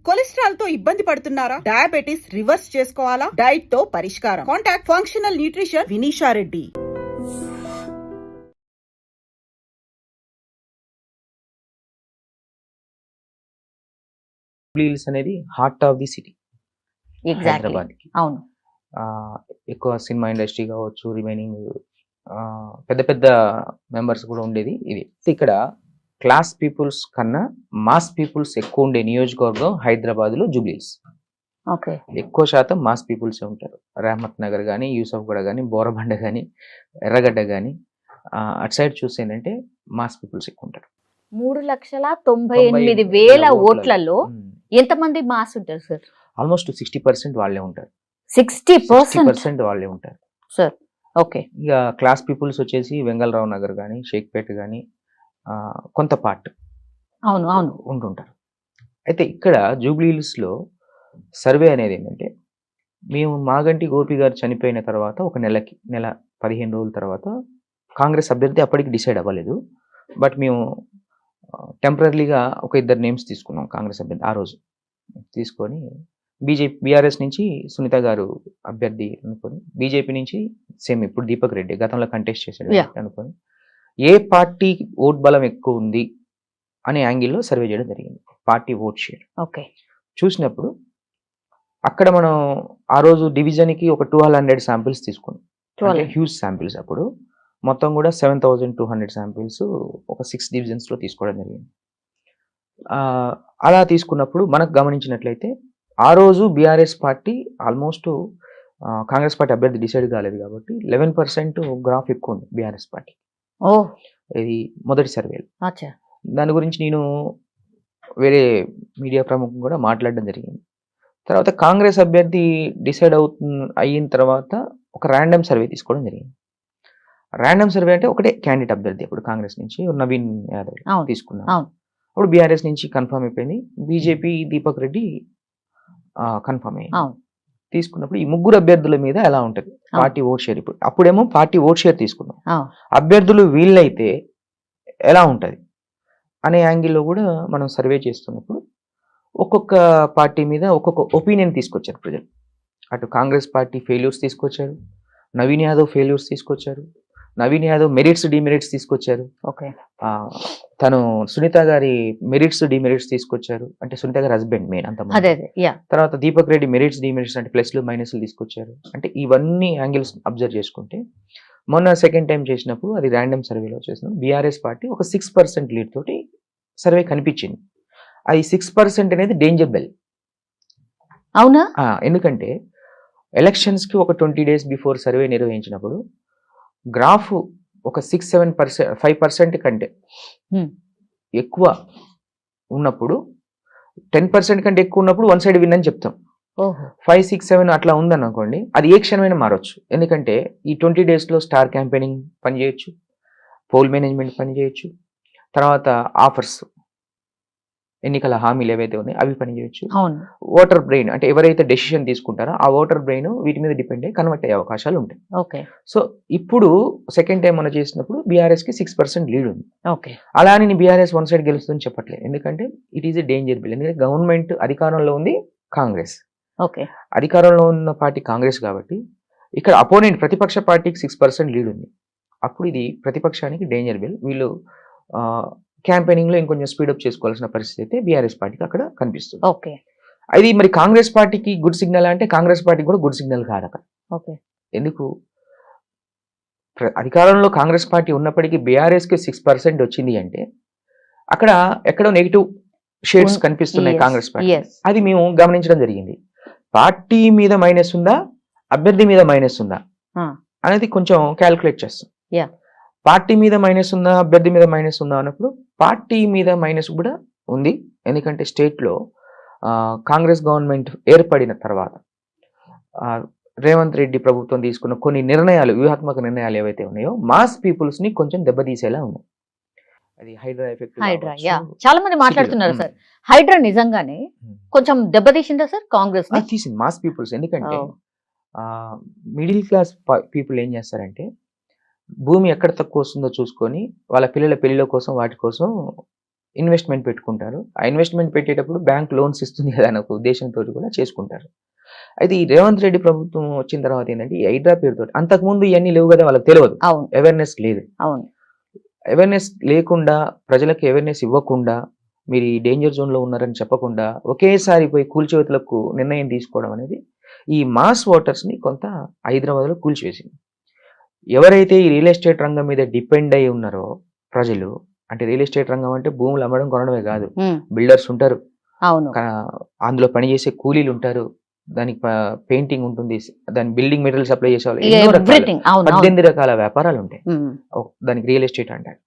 Cholesterol తో ఇబ్బంది పడుతున్నారా? డయాబెటిస్ రివర్స్ చేసుకోవాలా? డైట్ తో పరిష్కారం. Contact functional nutrition Vinisha Reddy. Jubilee Hills అనేది heart of the city Hyderabad కి. అవును. ఎక్కువ సినిమా ఇండస్ట్రీ కావచ్చు, రిమైనింగ్ పెద్ద పెద్ద మెంబర్స్ కూడా ఉండేది ఇది. ఇక్కడ క్లాస్ పీపుల్స్ కన్నా మాస్ పీపుల్స్ ఎక్కువ ఉండే నియోజకవర్గం హైదరాబాద్ లో జూబ్లీహిల్స్. ఓకే. ఎక్కువ శాతం మాస్ పీపుల్స్ ఉంటారు. రహమత్ నగర్ కానీ, యూసఫ్గూడ కానీ, బోరబండ కానీ, ఎర్రగడ్డ కానీ అటు సైడ్ చూస్తే ఏంటంటే మాస్ పీపుల్స్ ఎక్కువ ఉంటారు. 3,98,000 ఓట్లలో ఎంతమంది మాస్ ఉంటారు సార్? ఆల్మోస్ట్ 60% వాళ్ళే ఉంటారు. 60% వాళ్ళే ఉంటారు సార్. ఓకే. ఇక క్లాస్ పీపుల్స్ వచ్చేసి వెంగళరావు నగర్ కానీ, షేక్పేట కానీ కొంత పార్ట్ అవును అవును ఉంటుంటారు. అయితే ఇక్కడ జూబ్లీహిల్స్ లో సర్వే అనేది ఏంటంటే, మేము మాగంటి గోపి గారు చనిపోయిన తర్వాత ఒక నెల 15 రోజుల తర్వాత కాంగ్రెస్ అభ్యర్థి అప్పటికి డిసైడ్ అవ్వలేదు. బట్ మేము టెంపరీగా ఒక 2 నేమ్స్ తీసుకున్నాం కాంగ్రెస్ అభ్యర్థి ఆ రోజు తీసుకొని. బీఆర్ఎస్ నుంచి సునీత గారు అభ్యర్థి అనుకొని, బీజేపీ నుంచి సేమ్ ఇప్పుడు దీపక్ రెడ్డి గతంలో కంటెస్ట్ చేశాడు అనుకొని, ఏ పార్టీ ఓట్ బలం ఎక్కువ ఉంది అనే యాంగిల్లో సర్వే చేయడం జరిగింది. పార్టీ ఓట్ షేర్ ఓకే చూసినప్పుడు అక్కడ మనం ఆ రోజు డివిజన్కి ఒక 1200 శాంపిల్స్ తీసుకున్నాం. అంటే హ్యూజ్ శాంపిల్స్. అప్పుడు మొత్తం కూడా 7,200 శాంపిల్స్ ఒక 6 డివిజన్స్లో తీసుకోవడం జరిగింది. అలా తీసుకున్నప్పుడు మనకు గమనించినట్లయితే ఆ రోజు BRS party almost Congress party అభ్యర్థి డిసైడ్ కాలేదు కాబట్టి 11% గ్రాఫ్ ఎక్కువ ఉంది బీఆర్ఎస్ పార్టీ. ఇది మొదటి సర్వేలు. దాని గురించి నేను వేరే మీడియా ప్రముఖం కూడా మాట్లాడడం జరిగింది. తర్వాత కాంగ్రెస్ అభ్యర్థి డిసైడ్ అయిన తర్వాత ఒక ర్యాండమ్ సర్వే తీసుకోవడం జరిగింది. ర్యాండమ్ సర్వే అంటే ఒకటే క్యాండిడేట్ అభ్యర్థి అప్పుడు కాంగ్రెస్ నుంచి నవీన్ యాదవ్ తీసుకున్నాం. అప్పుడు బీఆర్ఎస్ నుంచి కన్ఫర్మ్ అయిపోయింది. బీజేపీ దీపక్ రెడ్డి కన్ఫర్మ్ అయ్యింది. తీసుకున్నప్పుడు ఈ ముగ్గురు అభ్యర్థుల మీద ఎలా ఉంటుంది పార్టీ ఓట్ షేర్. అప్పుడేమో పార్టీ ఓట్ షేర్ తీసుకున్నాం. అభ్యర్థులు వీళ్ళైతే ఎలా ఉంటుంది అనే యాంగిల్లో కూడా మనం సర్వే చేస్తున్నప్పుడు ఒక్కొక్క పార్టీ మీద ఒక్కొక్క ఒపీనియన్ తీసుకొచ్చారు ప్రజలు. అటు కాంగ్రెస్ పార్టీ ఫెయిల్యూర్స్ తీసుకొచ్చారు, నవీన్ యాదవ్ ఫెయిల్యూర్స్ తీసుకొచ్చారు, నవీన్ యాదవ్ మెరిట్స్ డిమెరిట్స్ తీసుకొచ్చారు. తను సునీత గారి మెరిట్స్ డిమెరిట్స్ తీసుకొచ్చారు. అంటే సునీత గారి హస్బెండ్ మెయిన్ అంత. తర్వాత దీపక్ రెడ్డి మెరిట్స్ డిమెరిట్స్ అంటే ప్లస్లు మైనస్లు తీసుకొచ్చారు. అంటే ఇవన్నీ యాంగిల్స్ అబ్జర్వ్ చేసుకుంటే మొన్న సెకండ్ టైం చేసినప్పుడు అది ర్యాండమ్ సర్వేలో చేసినప్పుడు బీఆర్ఎస్ పార్టీ ఒక 6% లీడ్ తోటి సర్వే కనిపించింది. అది 6% అనేది డేంజర్ బెల్. అవునా? ఎందుకంటే ఎలక్షన్స్ కి ఒక 20 days బిఫోర్ సర్వే నిర్వహించినప్పుడు గ్రాఫ్ ఒక 6-7%, 5% కంటే ఎక్కువ ఉన్నప్పుడు, 10% కంటే ఎక్కువ ఉన్నప్పుడు వన్ సైడ్ విన్ అని చెప్తాం. 5, 6, 7 అట్లా ఉందని అనుకోండి, అది ఏ క్షణమైనా మారచ్చు. ఎందుకంటే ఈ 20 days లో స్టార్ క్యాంపెయినింగ్ పనిచేయచ్చు, పోల్ మేనేజ్మెంట్ పనిచేయచ్చు, తర్వాత ఆఫర్స్ ఎన్నికల హామీలు ఏవైతే ఉన్నాయో అవి పనిచేయచ్చు. ఓటర్ బ్రెయిన్ అంటే ఎవరైతే డెసిషన్ తీసుకుంటారో ఆ ఓటర్ బ్రెయిన్ వీటి మీద డిపెండ్ అయ్యి కన్వర్ట్ అయ్యే అవకాశాలు ఉంటాయి. సో ఇప్పుడు సెకండ్ టైం మనం చేసినప్పుడు బీఆర్ఎస్ కి 6% లీడ్ ఉంది. అలా అని బీఆర్ఎస్ వన్ సైడ్ గెలుస్తుందని చెప్పట్లేదు. ఎందుకంటే it is a danger bill. ఎందుకంటే గవర్నమెంట్ అధికారంలో ఉంది కాంగ్రెస్. అధికారంలో ఉన్న పార్టీ కాంగ్రెస్ కాబట్టి ఇక్కడ అపోనెంట్ ప్రతిపక్ష పార్టీకి 6% లీడ్ ఉంది. అప్పుడు ఇది ప్రతిపక్షానికి డేంజర్ బిల్. వీళ్ళు క్యాంపెయినింగ్ లో ఇంకొంచెం స్పీడప్ చేసుకోవాల్సిన పరిస్థితి అయితే బీఆర్ఎస్ పార్టీకి అక్కడ కనిపిస్తుంది. అది మరి కాంగ్రెస్ పార్టీకి గుడ్ సిగ్నల్ అంటే కాంగ్రెస్ పార్టీకి కూడా గుడ్ సిగ్నల్ కాదు అక్కడ. ఎందుకు? అధికారంలో కాంగ్రెస్ పార్టీ ఉన్నప్పటికీ బీఆర్ఎస్ కి 6% వచ్చింది అంటే అక్కడ ఎక్కడో నెగిటివ్ షేడ్స్ కనిపిస్తున్నాయి కాంగ్రెస్ పార్టీ. అది మేము గమనించడం జరిగింది. పార్టీ మీద మైనస్ ఉందా, అభ్యర్థి మీద మైనస్ ఉందా అనేది కొంచెం క్యాల్కులేట్ చేస్తాం. పార్టీ మీద మైనస్ ఉందా, అభ్యర్థి మీద మైనస్ ఉందా అన్నప్పుడు పార్టీ మీద మైనస్ కూడా ఉంది. ఎందుకంటే స్టేట్లో కాంగ్రెస్ గవర్నమెంట్ ఏర్పడిన తర్వాత రేవంత్ రెడ్డి ప్రభుత్వం తీసుకున్న కొన్ని నిర్ణయాలు, వ్యూహాత్మక నిర్ణయాలు ఏవైతే ఉన్నాయో మాస్ పీపుల్స్ ని కొంచెం దెబ్బతీసేలా ఉన్నాయి. అది హైడ్రా ఎఫెక్ట్. చాలా మంది మాట్లాడుతున్నారు సార్, హైడ్రా నిజంగానే కొంచెం దెబ్బతీసిందా సార్ కాంగ్రెస్? తీసింది మాస్ పీపుల్స్. ఎందుకంటే మిడిల్ క్లాస్ పీపుల్ ఏం చేస్తారంటే భూమి ఎక్కడ తక్కువ వస్తుందో చూసుకొని వాళ్ళ పిల్లల పెళ్లిల కోసం వాటి కోసం ఇన్వెస్ట్మెంట్ పెట్టుకుంటారు. ఆ ఇన్వెస్ట్మెంట్ పెట్టేటప్పుడు బ్యాంక్ లోన్స్ ఇస్తుంది కదా అనే ఒక ఉద్దేశంతో కూడా చేసుకుంటారు. అయితే ఈ రేవంత్ రెడ్డి ప్రభుత్వం వచ్చిన తర్వాత ఏంటంటే ఈ హైడ్రా పేరుతో అంతకుముందు ఇవన్నీ లేవు కదా, వాళ్ళకి తెలియదు, అవును అవేర్నెస్ లేదు. అవును అవేర్నెస్ లేకుండా, ప్రజలకు అవేర్నెస్ ఇవ్వకుండా, మీరు ఈ డేంజర్ జోన్లో ఉన్నారని చెప్పకుండా ఒకేసారి పోయి కూల్చివేతలకు నిర్ణయం తీసుకోవడం అనేది ఈ మాస్ ఓటర్స్ని కొంత హైదరాబాద్లో కూల్చివేసింది. ఎవరైతే ఈ రియల్ ఎస్టేట్ రంగం మీద డిపెండ్ అయి ఉన్నారో ప్రజలు, అంటే రియల్ ఎస్టేట్ రంగం అంటే భూములు అమ్మడం కొనడమే కాదు, బిల్డర్స్ ఉంటారు, అవును అందులో పనిచేసే కూలీలు ఉంటారు, దానికి పెయింటింగ్ ఉంటుంది, దాని బిల్డింగ్ మెటీరియల్ సప్లై చేసే వాళ్ళు, ఎన్నో రకాల ఎవ్రీథింగ్ అవును 18 రకాల వ్యాపారాలు ఉంటాయి. దానికి రియల్ ఎస్టేట్ అంటారు.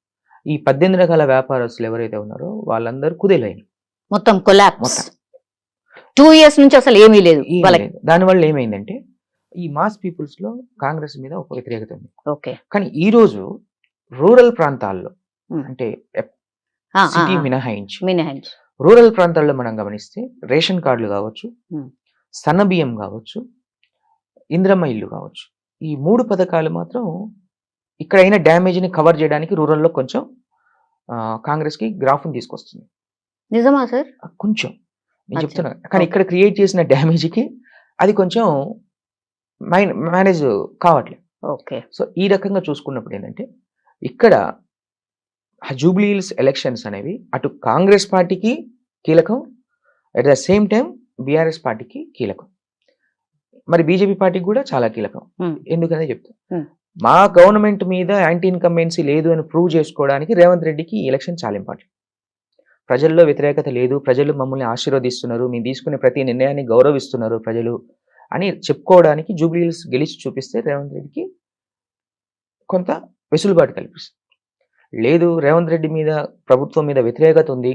ఈ 18 రకాల వ్యాపారస్తులు ఎవరైతే ఉన్నారో వాళ్ళందరూ కుదేలైన మొత్తం కొలాప్స్. మొత్తం 2 years నుంచి అసలు ఏమీ లేదు వాళ్ళకి. దానివల్ల ఏమైందంటే ఈ మాస్ పీపుల్స్ లో కాంగ్రెస్ మీద ఒక వ్యతిరేకత ఉంది. ఓకే కానీ ఈ రోజు రూరల్ ప్రాంతాల్లో, అంటే సిటీ మినహాయించి మినహాయించి రూరల్ ప్రాంతాల్లో మనం గమనిస్తే రేషన్ కార్డులు కావచ్చు, సన్న బియ్యం కావచ్చు, ఇంద్రమ్మ ఇల్లు కావచ్చు, ఈ 3 పథకాలు మాత్రం ఇక్కడ అయిన డ్యామేజ్ని కవర్ చేయడానికి రూరల్లో కొంచెం కాంగ్రెస్కి గ్రాఫ్ని తీసుకొస్తుంది. నిజమా సార్? కొంచెం నేను అచ్చా. చెప్తున్నా, కానీ ఇక్కడ క్రియేట్ చేసిన డ్యామేజ్కి అది కొంచెం మేనేజ్ కావట్లేదు. ఓకే సో ఈ రకంగా చూసుకున్నప్పుడు ఏంటంటే ఇక్కడ జూబ్లీ హిల్స్ ఎలక్షన్స్ అనేవి అటు కాంగ్రెస్ పార్టీకి కీలకం, at the same time BRS పార్టీకి కీలకం, మరి బీజేపీ పార్టీకి కూడా చాలా కీలకం. ఎందుకనే చెప్తాను, మా గవర్నమెంట్ మీద యాంటీ ఇన్కంబెన్సీ లేదు అని ప్రూవ్ చేసుకోవడానికి రేవంత్ రెడ్డికి ఈ ఎలక్షన్ చాలా ఇంపార్టెంట్. ప్రజల్లో వ్యతిరేకత లేదు, ప్రజలు మమ్మల్ని ఆశీర్వదిస్తున్నారు, మేము తీసుకునే ప్రతి నిర్ణయాన్ని గౌరవిస్తున్నారు ప్రజలు అని చెప్పుకోవడానికి జూబ్లీ హిల్స్ గెలిచి చూపిస్తే రేవంత్ రెడ్డికి కొంత వెసులుబాటు కల్పిస్తుంది. లేదు, రేవంత్ రెడ్డి మీద, ప్రభుత్వం మీద వ్యతిరేకత ఉంది,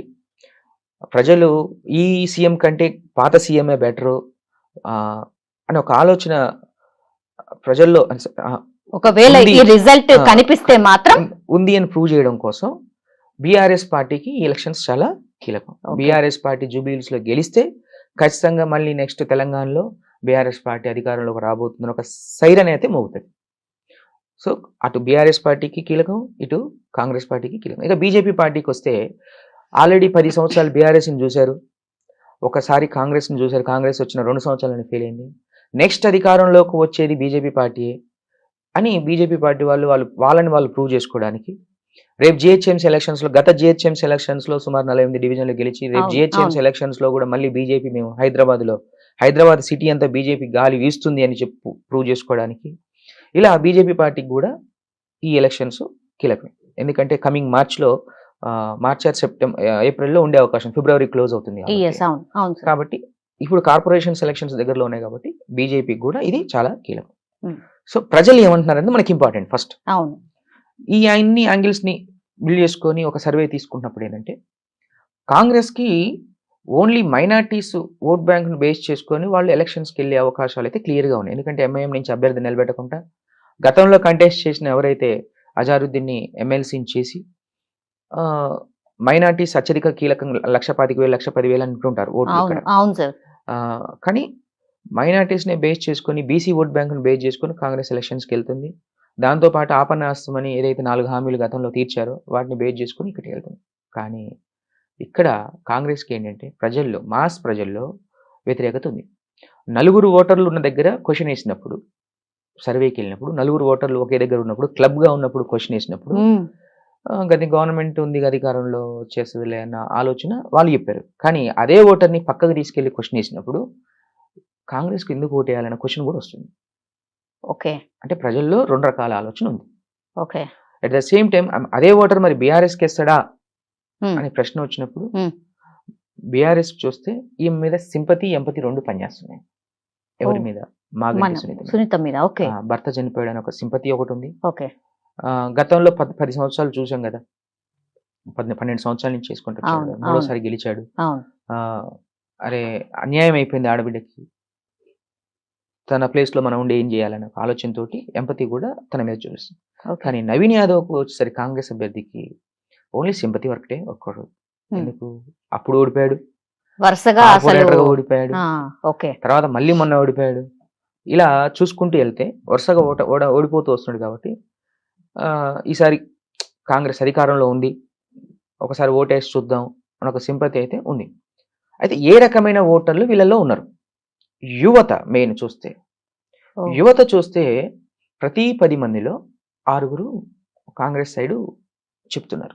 ప్రజలు ఈ సీఎం కంటే పాత సీఎంఏ బెటరు అని ఒక ఆలోచన ప్రజల్లో ఒకవేళ ఉంది. ఈ రిజల్ట్ కనిపిస్తే మాత్రం ఉంది అని ప్రూవ్ చేయడం కోసం బీఆర్ఎస్ పార్టీకి ఈ ఎలక్షన్స్ చాలా కీలకం. బీఆర్ఎస్ పార్టీ జూబ్లీ హిల్స్ లో గెలిస్తే ఖచ్చితంగా మళ్ళీ నెక్స్ట్ తెలంగాణలో బీఆర్ఎస్ పార్టీ అధికారంలోకి రాబోతుందని ఒక సైరన్ అయితే మోగుతుంది. సో అటు బీఆర్ఎస్ పార్టీకి కీలకం, ఇటు కాంగ్రెస్ పార్టీకి కీలకం. ఇక బీజేపీ పార్టీకి వస్తే ఆల్రెడీ 10 సంవత్సరాలు బీఆర్ఎస్ని చూశారు, ఒకసారి కాంగ్రెస్ని చూశారు, కాంగ్రెస్ వచ్చిన 2 సంవత్సరాలని ఫెయిల్ అయింది, నెక్స్ట్ అధికారంలోకి వచ్చేది బీజేపీ పార్టీయే అని బీజేపీ పార్టీ వాళ్ళని వాళ్ళు ప్రూవ్ చేసుకోవడానికి రేపు జిహెచ్ఎంసీ ఎలక్షన్స్ లో, గత జిహెచ్ఎంసీ ఎలక్షన్స్ లో సుమారు 48 డివిజన్లు గెలిచి రేపు జిహెచ్ఎంసీ ఎలక్షన్స్ లో కూడా మళ్ళీ బీజేపీ, మేము హైదరాబాద్ సిటీ అంతా బీజేపీ గాలి వీస్తుంది అని చెప్పు ప్రూవ్ చేసుకోవడానికి, ఇలా బీజేపీ పార్టీకి కూడా ఈ ఎలక్షన్స్ కీలకం. ఎందుకంటే కమింగ్ మార్చ్ ఆర్ ఏప్రిల్లో ఉండే అవకాశం, ఫిబ్రవరి క్లోజ్ అవుతుంది కాబట్టి ఇప్పుడు కార్పొరేషన్ ఎలక్షన్స్ దగ్గరలో ఉన్నాయి కాబట్టి బీజేపీకి కూడా ఇది చాలా కీలకం. సో ప్రజలు ఏమంటున్నారంటే మనకి ఇంపార్టెంట్ ఫస్ట్. ఈ అన్ని యాంగిల్స్ ని బిల్డ్ చేసుకొని ఒక సర్వే తీసుకుంటున్నప్పుడు ఏంటంటే కాంగ్రెస్ కి ఓన్లీ మైనార్టీస్ ఓట్ బ్యాంక్ ను బేస్ చేసుకొని వాళ్ళు ఎలక్షన్స్కి వెళ్ళే అవకాశాలు అయితే క్లియర్ గా ఉన్నాయి. ఎందుకంటే ఎంఐఎం నుంచి అభ్యర్థి నిలబెట్టకుండా గతంలో కంటెస్ట్ చేసిన ఎవరైతే అజారుద్దీన్ని ఎమ్మెల్సీని చేసి మైనార్టీస్ అత్యధిక కీలకం 1,25,000 1,10,000 అంటుంటారు ఓట్లు ఇక్కడ. కానీ మైనార్టీస్ ని బేస్ చేసుకొని బీసీ ఓట్ బ్యాంక్ ను బేస్ చేసుకొని కాంగ్రెస్ ఎలక్షన్స్కి వెళ్తుంది. దాంతోపాటు ఆపన్నాస్తమని ఏదైతే 4 హామీలు గతంలో తీర్చారో వాటిని బేస్ చేసుకొని ఇక్కడికి వెళ్తుంది. కానీ ఇక్కడ కాంగ్రెస్కి ఏంటంటే మాస్ ప్రజల్లో వ్యతిరేకత ఉంది. 4 ఓటర్లు ఉన్న దగ్గర క్వశ్చన్ వేసినప్పుడు, సర్వేకి వెళ్ళినప్పుడు 4 ఓటర్లు ఒకే దగ్గర ఉన్నప్పుడు, క్లబ్ గా ఉన్నప్పుడు క్వశ్చన్ వేసినప్పుడు గది గవర్నమెంట్ ఉంది అధికారంలో చేస్తుందిలే అన్న ఆలోచన వాళ్ళు చెప్పారు. కానీ అదే ఓటర్ని పక్కకు తీసుకెళ్లి క్వశ్చన్ వేసినప్పుడు కాంగ్రెస్కి ఎందుకు ఓటు వేయాలన్న క్వశ్చన్ కూడా వస్తుంది. ఓకే, అంటే ప్రజల్లో 2 రకాల ఆలోచన ఉంది. Okay, at the same time అదే ఓటర్ మరి బీఆర్ఎస్కి వేస్తాడా అనే ప్రశ్న వచ్చినప్పుడు బీఆర్ఎస్ చూస్తే ఈ మీద సింపతి, ఎంపతి 2 పనిచేస్తున్నాయి. ఎవరి మీద? మాగంటి సునీత మీద. ఓకే, భర్త చనిపోయాడు అని ఒక సింపతి ఒకటి ఉంది. ఓకే, గతంలో 10 సంవత్సరాలు చూసాం కదా, 12 సంవత్సరాల నుంచి చేసుకుంటాడు, 3ఓసారి గెలిచాడు. అరే అన్యాయం అయిపోయింది ఆడబిడ్డకి, తన ప్లేస్ లో మనం ఉండి ఏం చేయాలనే ఆలోచనతోటి ఎంపతి కూడా తన మీద చూపిస్తుంది. కానీ నవీన్ యాదవ్కు వచ్చేసరి కాంగ్రెస్ అభ్యర్థికి ఓన్లీ సింపతి వర్క్టే ఒక్కడు. ఎందుకు? అప్పుడు ఓడిపోయాడు, వరుసగా ఓడిపోయాడు, తర్వాత మళ్ళీ మొన్న ఓడిపోయాడు. ఇలా చూసుకుంటూ వెళ్తే వరుసగా ఓడిపోతూ వస్తున్నాడు. కాబట్టి ఈసారి కాంగ్రెస్ అధికారంలో ఉంది, ఒకసారి ఓటేసి చూద్దాం అని ఒక సింపతి అయితే ఉంది. అయితే ఏ రకమైన ఓటర్లు వీళ్ళలో ఉన్నారు? యువత మెయిన్ చూస్తే. ఓ. యువత చూస్తే ప్రతి 10 మందిలో 6 కాంగ్రెస్ సైడు చెప్తున్నారు.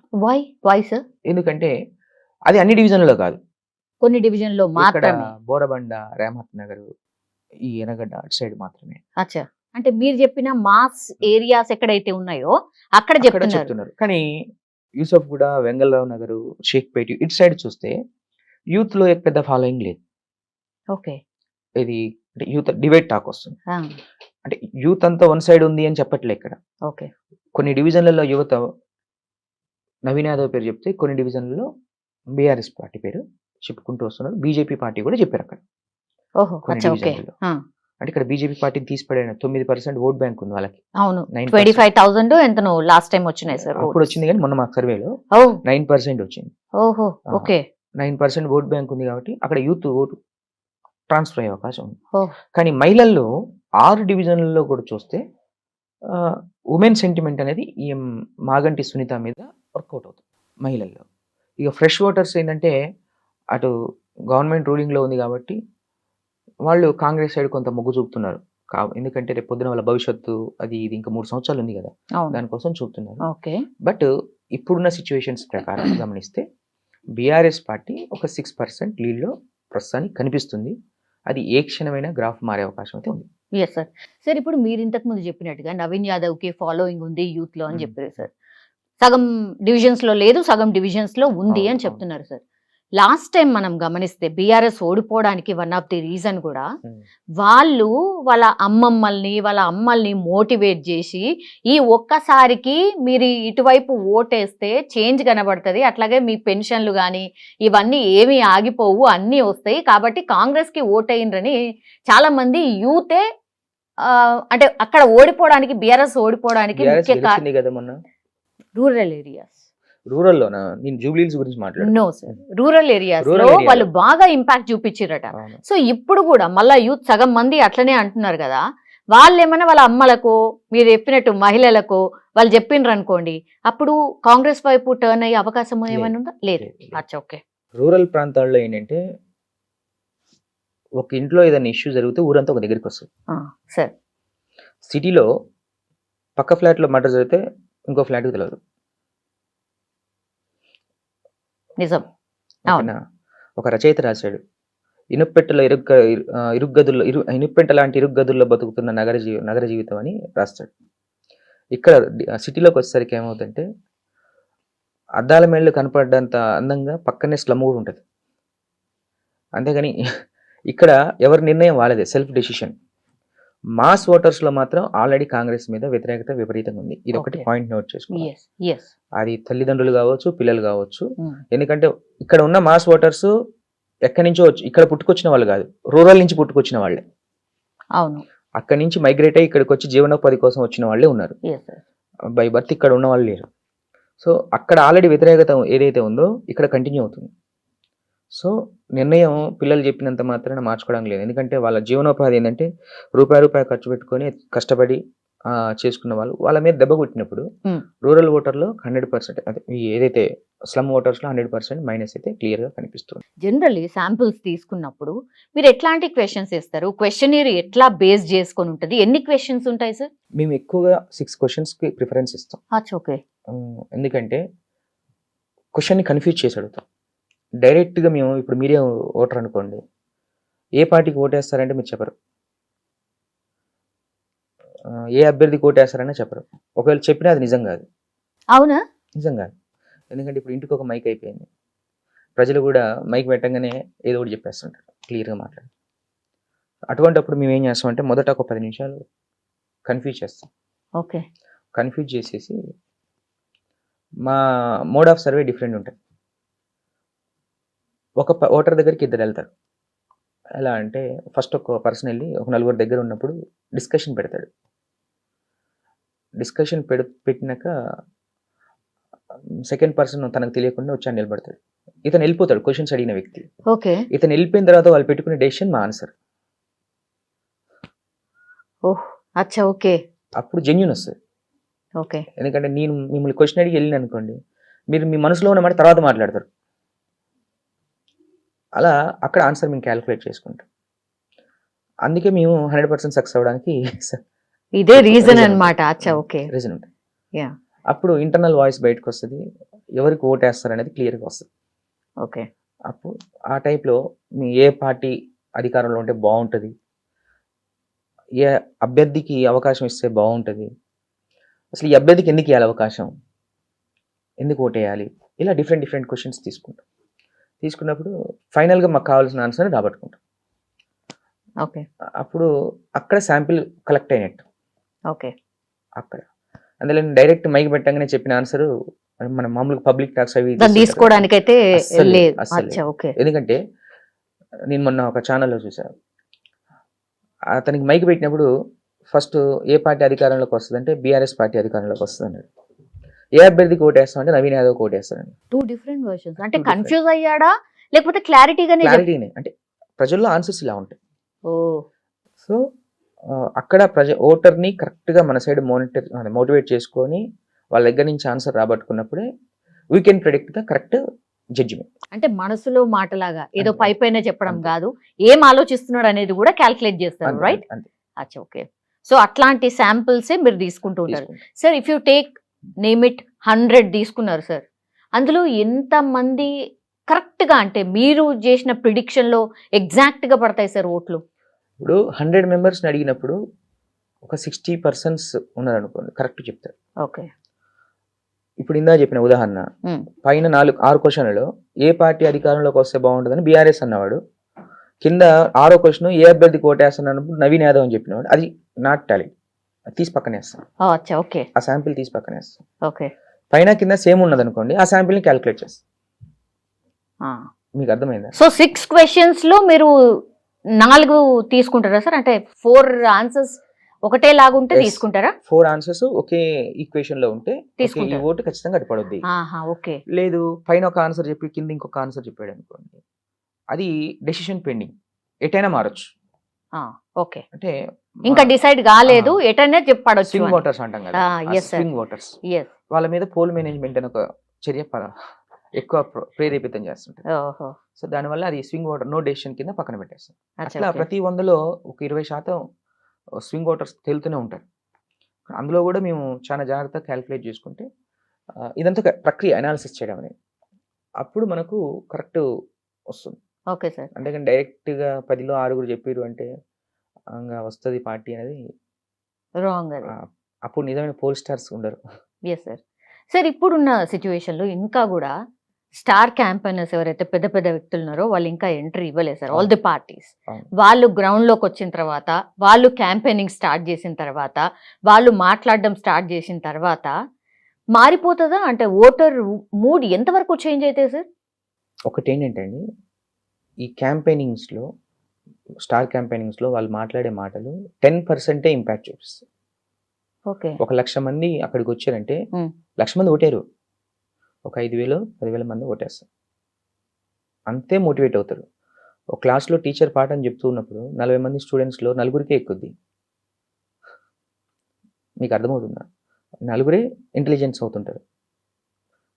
Why sir? ఎందుకంటే అది అన్ని డివిజన్లలో కాదు. కొన్ని డివిజన్ లో ఇక్కడ మాత్రమే. బోరబండ, రేమత్ నగర్, ఈ ఎనగడ్డ అటు సైడ్ మాత్రమే. అచ్చా, అంటే మీరు చెప్పిన మాస్ ఏరియాస్ ఎక్కడైతే ఉన్నాయో అక్కడ అక్కడ చెప్తున్నారు. చెప్తున్నారు. కానీ యూసఫ్ కూడా, వెంగళరావు నగర్, షేక్పేట ఇటు సైడ్ చూస్తే యూత్ లో పెద్ద ఫాలోయింగ్ లేదు. ఓకే. ఇది అంటే యూత్ డివైడ్ టాక్ వస్తుంది. ఆ, అంటే యూత్ అంతా వన్ సైడ్ ఉంది అని చెప్పట్లే ఇక్కడ. ఓకే. కొన్ని డివిజన్లలో యువత నవీన్ యాదవ్ పేరు చెప్తే, కొన్ని డివిజన్లలో బీఆర్ఎస్ పార్టీ పేరు చెప్పుకుంటూ వస్తున్నారు. బీజేపీ పార్టీ కూడా చెప్పారు అక్కడ ఓహో, కొన్ని అచ్చా, ఓకే. డివిజన్లలో. అంటే ఇక్కడ బీజేపీ పార్టీని తీసిపడిన 9% ఓట్ బ్యాంక్ ఉంది వాళ్ళకి. అవును, 9%. 25,000 ఎంతనో లాస్ట్ టైం వచ్చినాయి సార్. అప్పుడు వచ్చింది కానీ మొన్న మా సర్వేలో ఓ, 9% వచ్చింది. ఓహో, ఓకే. 9% ఓట్ బ్యాంక్ ఉంది కాబట్టి అక్కడ యూత్ ఓటు ట్రాన్స్ఫర్ అయ్యే అవకాశం ఉంది. ఓ. కానీ మహిళల్లో 6 డివిజన్లలో కూడా చూస్తే ఉమెన్ సెంటిమెంట్ అనేది ఈ మాగంటి సునీత మీద వర్కౌట్ అవుతుంది మహిళల్లో. ఇక ఫ్రెష్ ఓటర్స్ ఏంటంటే అటు గవర్నమెంట్ రూలింగ్లో ఉంది కాబట్టి వాళ్ళు కాంగ్రెస్ సైడ్ కొంత మొగ్గు చూపుతున్నారు. ఎందుకంటే రేపు పొద్దున వాళ్ళ భవిష్యత్తు అది ఇది ఇంకా 3 సంవత్సరాలు ఉంది కదా, అవును. దానికోసం చూపుతున్నారు. ఓకే. బట్ ఇప్పుడున్న సిచ్యువేషన్స్ ప్రకారం గమనిస్తే బీఆర్ఎస్ పార్టీ ఒక 6% లీడ్లో ప్రస్తుతానికి కనిపిస్తుంది. అది ఏ క్షణమైన గ్రాఫ్ మారే అవకాశం అయితే ఉంది. Yes sir. సార్, ఇప్పుడు మీరు ఇంతకు ముందు చెప్పినట్టుగా నవీన్ యాదవ్ కి ఫాలోయింగ్ ఉంది యూత్ లో అని మ్మ్. చెప్పారు సార్. సగం డివిజన్స్ లో లేదు, సగం డివిజన్స్ లో ఉంది అవును, అని చెప్తున్నారు సార్. లాస్ట్ టైం మనం గమనిస్తే బీఆర్ఎస్ ఓడిపోవడానికి వన్ ఆఫ్ ది రీజన్ కూడా వాళ్ళు వాళ్ళ అమ్మమ్మల్ని వాళ్ళ అమ్మల్ని మోటివేట్ చేసి ఈ ఒక్కసారికి మీరు ఇటువైపు ఓటేస్తే చేంజ్ కనబడుతుంది, అట్లాగే మీ పెన్షన్లు కానీ ఇవన్నీ ఏమీ ఆగిపోవు, అన్నీ వస్తాయి, కాబట్టి కాంగ్రెస్కి ఓటేయండ్రని చాలా మంది యూతే అంటే అక్కడ ఓడిపోవడానికి, బీఆర్ఎస్ ఓడిపోవడానికి బీఆర్ఎస్ ముఖ్య గెలిచింది కదా మొన్న రూరల్ ఏరియాస్. రూరల్లోనా? నేను జూబ్లీహిల్స్ గురించి మాట్లాడు. No sir, rural areas Rural లో area వాళ్ళు లో. బాగా ఇంపాక్ట్ చూపించారట. సో ఇప్పుడు కూడా మళ్ళా యూత్ సగం మంది అట్లనే అంటున్నారు కదా, వాళ్ళు ఏమైనా వాళ్ళ అమ్మలకు మీరు చెప్పినట్టు మహిళలకు వాళ్ళు చెప్పిండ్రు అనుకోండి, అప్పుడు కాంగ్రెస్ వైపు టర్న్ అయ్యే అవకాశం ఏమైనా ఉందా? లేదు. అచ్చా, ఓకే. రూరల్ ప్రాంతాల్లో ఏంటంటే ఒక ఇంట్లో ఏదైనా ఇష్యూ జరిగితే ఊరంతా ఒక దగ్గరికి వస్తుంది. సార్, సిటీలో పక్క ఫ్లాట్లో మర్డర్ జరిగితే ఇంకో ఫ్లాట్కి తెలియదు. నిజం. ఓకేనా? ఒక రచయిత రాశాడు, ఇనుప్పెట్టలో ఇరుగ్గదుల్లో ఇనుప్పెంట లాంటి ఇరుగ్గదుల్లో బతుకుతున్న నగర జీవితం అని రాస్తాడు. ఇక్కడ సిటీలోకి వచ్చేసరికి ఏమవుతుందంటే అద్దాల మేళ్ళు కనపడ్డంత అందంగా పక్కనే స్లమ్ కూడా ఉంటుంది. అంతేగాని ఇక్కడ ఎవరి నిర్ణయం వాళ్ళదే, సెల్ఫ్ డెసిషన్. మాస్ ఓటర్స్లో మాత్రం ఆల్రెడీ కాంగ్రెస్ మీద వ్యతిరేకత విపరీతంగా ఉంది. ఇది ఒకటి Okay. పాయింట్ నోట్ చేసుకోవాలి. Yes yes. అది తల్లిదండ్రులు కావచ్చు, పిల్లలు కావచ్చు. ఎందుకంటే ఇక్కడ ఉన్న మాస్ ఓటర్స్ ఎక్కడి నుంచో ఇక్కడ పుట్టుకొచ్చిన వాళ్ళు కాదు, రూరల్ నుంచి పుట్టుకొచ్చిన వాళ్ళే. అవును. అక్కడి నుంచి మైగ్రేట్ అయ్యి ఇక్కడికి వచ్చి జీవనోపాధి కోసం వచ్చిన వాళ్ళే ఉన్నారు. Yes sir. బై బర్త్ ఇక్కడ ఉన్న వాళ్ళు లేరు. సో అక్కడ ఆల్రెడీ వ్యతిరేకత ఏదైతే ఉందో ఇక్కడ కంటిన్యూ అవుతుంది. సో నిర్ణయం పిల్లలు చెప్పినంత మాత్రాన మార్చుకోవడం లేదు. ఎందుకంటే వాళ్ళ జీవనోపాధి ఏంటంటే రూపాయి ఖర్చు పెట్టుకొని కష్టపడి చేసుకున్న వాళ్ళు, వాళ్ళ మీద దెబ్బ కొట్టినప్పుడు రూరల్ ఓటర్లో 100%, అదే ఏదైతే స్లమ్ ఓటర్స్లో 100% మైనస్ అయితే క్లియర్గా కనిపిస్తుంది. జనరల్లీ శాంపుల్స్ తీసుకున్నప్పుడు మీరు ఎట్లాంటి క్వశ్చన్స్ ఇస్తారు? క్వశ్చనీర్ ఎట్లా బేస్ చేసుకొని ఉంటుంది? ఎన్ని క్వశ్చన్స్ ఉంటాయి సార్? మేము ఎక్కువగా 6 క్వశ్చన్స్కి ప్రిఫరెన్స్ ఇస్తాం. ఓకే. ఎందుకంటే క్వశ్చన్ని కన్ఫ్యూజ్ చేసి అడుగుతాం. డైరెక్ట్గా మేము ఇప్పుడు మీరే ఓటర్ అనుకోండి, ఏ పార్టీకి ఓటేస్తారంటే మీరు చెప్పరు, ఏ అభ్యర్థికి ఓటేస్తారనే చెప్పరు. ఒకవేళ చెప్పినా అది నిజం కాదు. అవునా? నిజం కాదు. ఎందుకంటే ఇప్పుడు ఇంటికి ఒక మైక్ అయిపోయింది, ప్రజలు కూడా మైక్ పెట్టంగానే ఏదో ఒకటి చెప్పేస్తుంటారు, క్లియర్గా మాట్లాడు. అటువంటిప్పుడు మేము ఏం చేస్తామంటే మొదట ఒక 10 నిమిషాలు కన్ఫ్యూజ్ చేస్తాం. ఓకే. కన్ఫ్యూజ్ చేసేసి మా మోడ్ ఆఫ్ సర్వే డిఫరెంట్ ఉంటుంది. ఒక ఓటర్ దగ్గరికి 2 వెళ్తారు. ఎలా అంటే ఫస్ట్ ఒక పర్సన్ వెళ్ళి ఒక 4 దగ్గర ఉన్నప్పుడు డిస్కషన్ పెడతాడు. డిస్కషన్ పెట్టినాక సెకండ్ పర్సన్ తనకు తెలియకుండా వచ్చి నిలబడతాడు. ఇతను వెళ్ళిపోతాడు, క్వశ్చన్స్ అడిగిన వ్యక్తి. ఓకే. ఇతను వెళ్ళిపోయిన తర్వాత వాళ్ళు పెట్టుకునే డెసిషన్ మా ఆన్సర్. ఓహ్, అచ్చా, ఓకే. అప్పుడు జెన్యూన్ వస్తుంది. ఓకే. ఎందుకంటే నేను మిమ్మల్ని క్వశ్చన్ అడిగి వెళ్ళిన అనుకోండి, మీరు మీ మనసులో ఉన్న మాట తర్వాత మాట్లాడతారు. అలా అక్కడ ఆన్సర్ మేము క్యాలిక్యులేట్ చేసుకుంటాం. అందుకే మేము 100% సక్సెస్ అవ్వడానికి ఇదే రీజన్ Reason అన్నమాట. అచ్చా, ఓకే. రీజన్ ఉంటుంది. యా, అప్పుడు ఇంటర్నల్ వాయిస్ బయటకు వస్తుంది, ఎవరికి ఓటేస్తారు అనేది క్లియర్గా వస్తుంది. ఓకే. అప్పుడు ఆ టైప్లో మీ ఏ పార్టీ అధికారంలో ఉంటే బాగుంటుంది, ఏ అభ్యర్థికి అవకాశం ఇస్తే బాగుంటుంది, అసలు ఈ అభ్యర్థికి ఎందుకు ఇవ్వాలి అవకాశం, ఎందుకు ఓటేయాలి, ఇలా డిఫరెంట్ క్వశ్చన్స్ తీసుకుంటాం. తీసుకున్నప్పుడు ఫైనల్గా మాకు కావాల్సిన ఆన్సర్ని రాబట్టుకుంటాం. ఓకే. అప్పుడు అక్కడ శాంపిల్ కలెక్ట్ అయినట్టు. ఓకే. అక్కడ అందులో డైరెక్ట్ మైక్ పెట్టగానే చెప్పిన ఆన్సర్ మన మామూలుగా పబ్లిక్ టాక్స్ అవి దాన్ని తీసుకోవడానికైతే అస్సలు లేదు. అస్సలు అచ్చా, ఓకే. ఎందుకంటే నేను మొన్న ఒక ఛానల్లో చూసాను, అతనికి మైక్ పెట్టినప్పుడు ఫస్ట్ ఏ పార్టీ అధికారంలోకి వస్తుంది అంటే బీఆర్ఎస్ పార్టీ అధికారంలోకి వస్తుంది అన్నాడు. ఏ అభ్యర్థికి ఓటేస్తాం అంటే నవీన్ యాదవ్ ఓటేస్తాడండి. 2 different versions. అంటే Two different. కన్ఫ్యూజ్ అయ్యాడా లేకపోతే క్లారిటీగానే క్లారిటీనే అంటే ప్రజల్లో ఆన్సర్స్ ఇలా ఉంటాయి. ఓ, సో అక్కడ ఓటర్ని కరెక్ట్గా మన సైడ్ మోటివేట్ చేసుకొని వాళ్ళ దగ్గర నుంచి ఆన్సర్ రాబట్టుకున్నప్పుడే we can predict the correct judgement. అంటే మనసులో మాటలాగా ఏదో అంతే. పై పైన చెప్పడం అంతే. కాదు, ఏం ఆలోచిస్తున్నాడు అనేది కూడా క్యాల్కులేట్ చేస్తారు, రైట్? అంతే అచ్చా, ఓకే. సో అట్లాంటి శాంపిల్సే మీరు తీసుకుంటూ ఉంటారు. Sir, if you take name it 100 తీసుకున్నారు సార్, అందులో ఎంతమంది కరెక్ట్గా అంటే మీరు చేసిన ప్రిడిక్షన్లో ఎగ్జాక్ట్గా పడతాయి సార్ ఓట్లు? ఇప్పుడు 100 మెంబర్స్ని అడిగినప్పుడు ఒక 60% ఉన్నారనుకోండి కరెక్ట్ చెప్తారు. ఓకే. ఇప్పుడు ఇందా చెప్పిన ఉదాహరణ, Hmm. పైన 6 క్వశ్చన్లలో ఏ పార్టీ అధికారంలోకి వస్తే బాగుంటుందని బీఆర్ఎస్ అన్నవాడు, కింద 6వ క్వశ్చన్ ఏ అభ్యర్థికి ఓటేస్తున్నప్పుడు నవీన్ యాదవ్ అని చెప్పినవాడు, అది నాట్ టాలెంట్, అది తీసి పక్కనేస్తాం. అచ్చా, ఓకే. ఆ శాంపిల్ తీసి పక్కనేస్తాం. ఓకే. పైన కింద సేమ్ ఉన్నది అనుకోండి, ఆ శాంపిల్ని క్యాలిక్యులేట్ చేస్తాం. మీకు అర్థమైందా? సో 6 క్వశ్చన్స్ లో మీరు 4 తీసుకుంటారా సార్? అంటే 4 ఆన్సర్స్ ఒకటే లాగుంటే Yes. తీసుకుంటారా? 4 ఆన్సర్స్ ఒకే ఈక్వేషన్ లో ఉంటే okay, ఈ తీసుకుంటారు. ఓటు ఖచ్చితంగా అటు పడుద్ది. ఆహా, ఓకే. లేదు పైన ఒక ఆన్సర్ చెప్పి కింద ఇంకొక ఆన్సర్ చెప్పాడు అనుకోండి, అది డెసిషన్ పెండింగ్, ఎటైనా మారచ్చు. ఓకే. అంటే ఇంకా డిసైడ్ కాలేదు, ఎటైనా చెప్పాడొచ్చు. స్వింగ్ ఓటర్స్ అంటాం కదా, yes sir. Swing voters Yes. వాళ్ళ మీద పోల్ మేనేజ్మెంట్ అని ఒక చర్య ఎక్కువ ప్రేరేపితం చేస్తుంటారు. ఓహో. సో దానివల్ల అది స్వింగ్ ఓటర్ నో డెసిషన్ కింద పక్కన పెట్టేస్తాం. అచ్చా, అట్లా ఓకే. ప్రతి 100లో ఒక 20% స్వింగ్ ఓటర్స్ తేలుతూనే ఉంటారు. అందులో కూడా మేము చాలా జాగ్రత్తగా క్యాలిక్యులేట్ చేసుకుంటే ఇదంతా ప్రక్రియ అనాలిసిస్ చేయడం అనేది, అప్పుడు మనకు కరెక్ట్ వస్తుంది. Okay sir. అంతేకాని డైరెక్ట్గా 10లో 6 చెప్పారు అంటే ఇంకా వస్తుంది పార్టీ అనేది, రాంగ్ అది. అప్పుడు నిజమైన పోల్ స్టార్స్ ఉండరు. Yes sir. సార్, ఇప్పుడున్న సిచ్యువేషన్లో ఇంకా కూడా స్టార్ క్యాంపెయినర్స్ ఎవరైతే పెద్ద పెద్ద వ్యక్తులు ఉన్నారో వాళ్ళు ఇంకా ఎంట్రీ ఇవ్వలేదు సార్. ఆల్ ది పార్టీస్ అవును. వాళ్ళు గ్రౌండ్లోకి వచ్చిన తర్వాత, వాళ్ళు క్యాంపెయినింగ్ స్టార్ట్ చేసిన తర్వాత, వాళ్ళు మాట్లాడడం స్టార్ట్ చేసిన తర్వాత మారిపోతుందా? అంటే ఓటర్ మూడ్ ఎంతవరకు చేంజ్ అయితే సార్? ఒకటి ఏంటంటే అండి, ఈ క్యాంపెయినింగ్స్లో స్టార్ క్యాంపెయినింగ్స్లో వాళ్ళు మాట్లాడే మాటలు 10% ఇంపాక్ట్ చూపిస్తాయి. ఓకే. 1,00,000 మంది అక్కడికి వచ్చారంటే Hmm. 1,00,000 మంది ఓటారు, ఒక 5,000 10,000 మంది ఓటేస్తారు, అంతే మోటివేట్ అవుతారు. ఒక క్లాస్లో టీచర్ పాఠం చెప్తూ ఉన్నప్పుడు 40 మంది స్టూడెంట్స్లో 4గురికే ఎక్కుద్ది. మీకు అర్థమవుతుందా? 4గురే ఇంటెలిజెన్స్ అవుతుంటారు,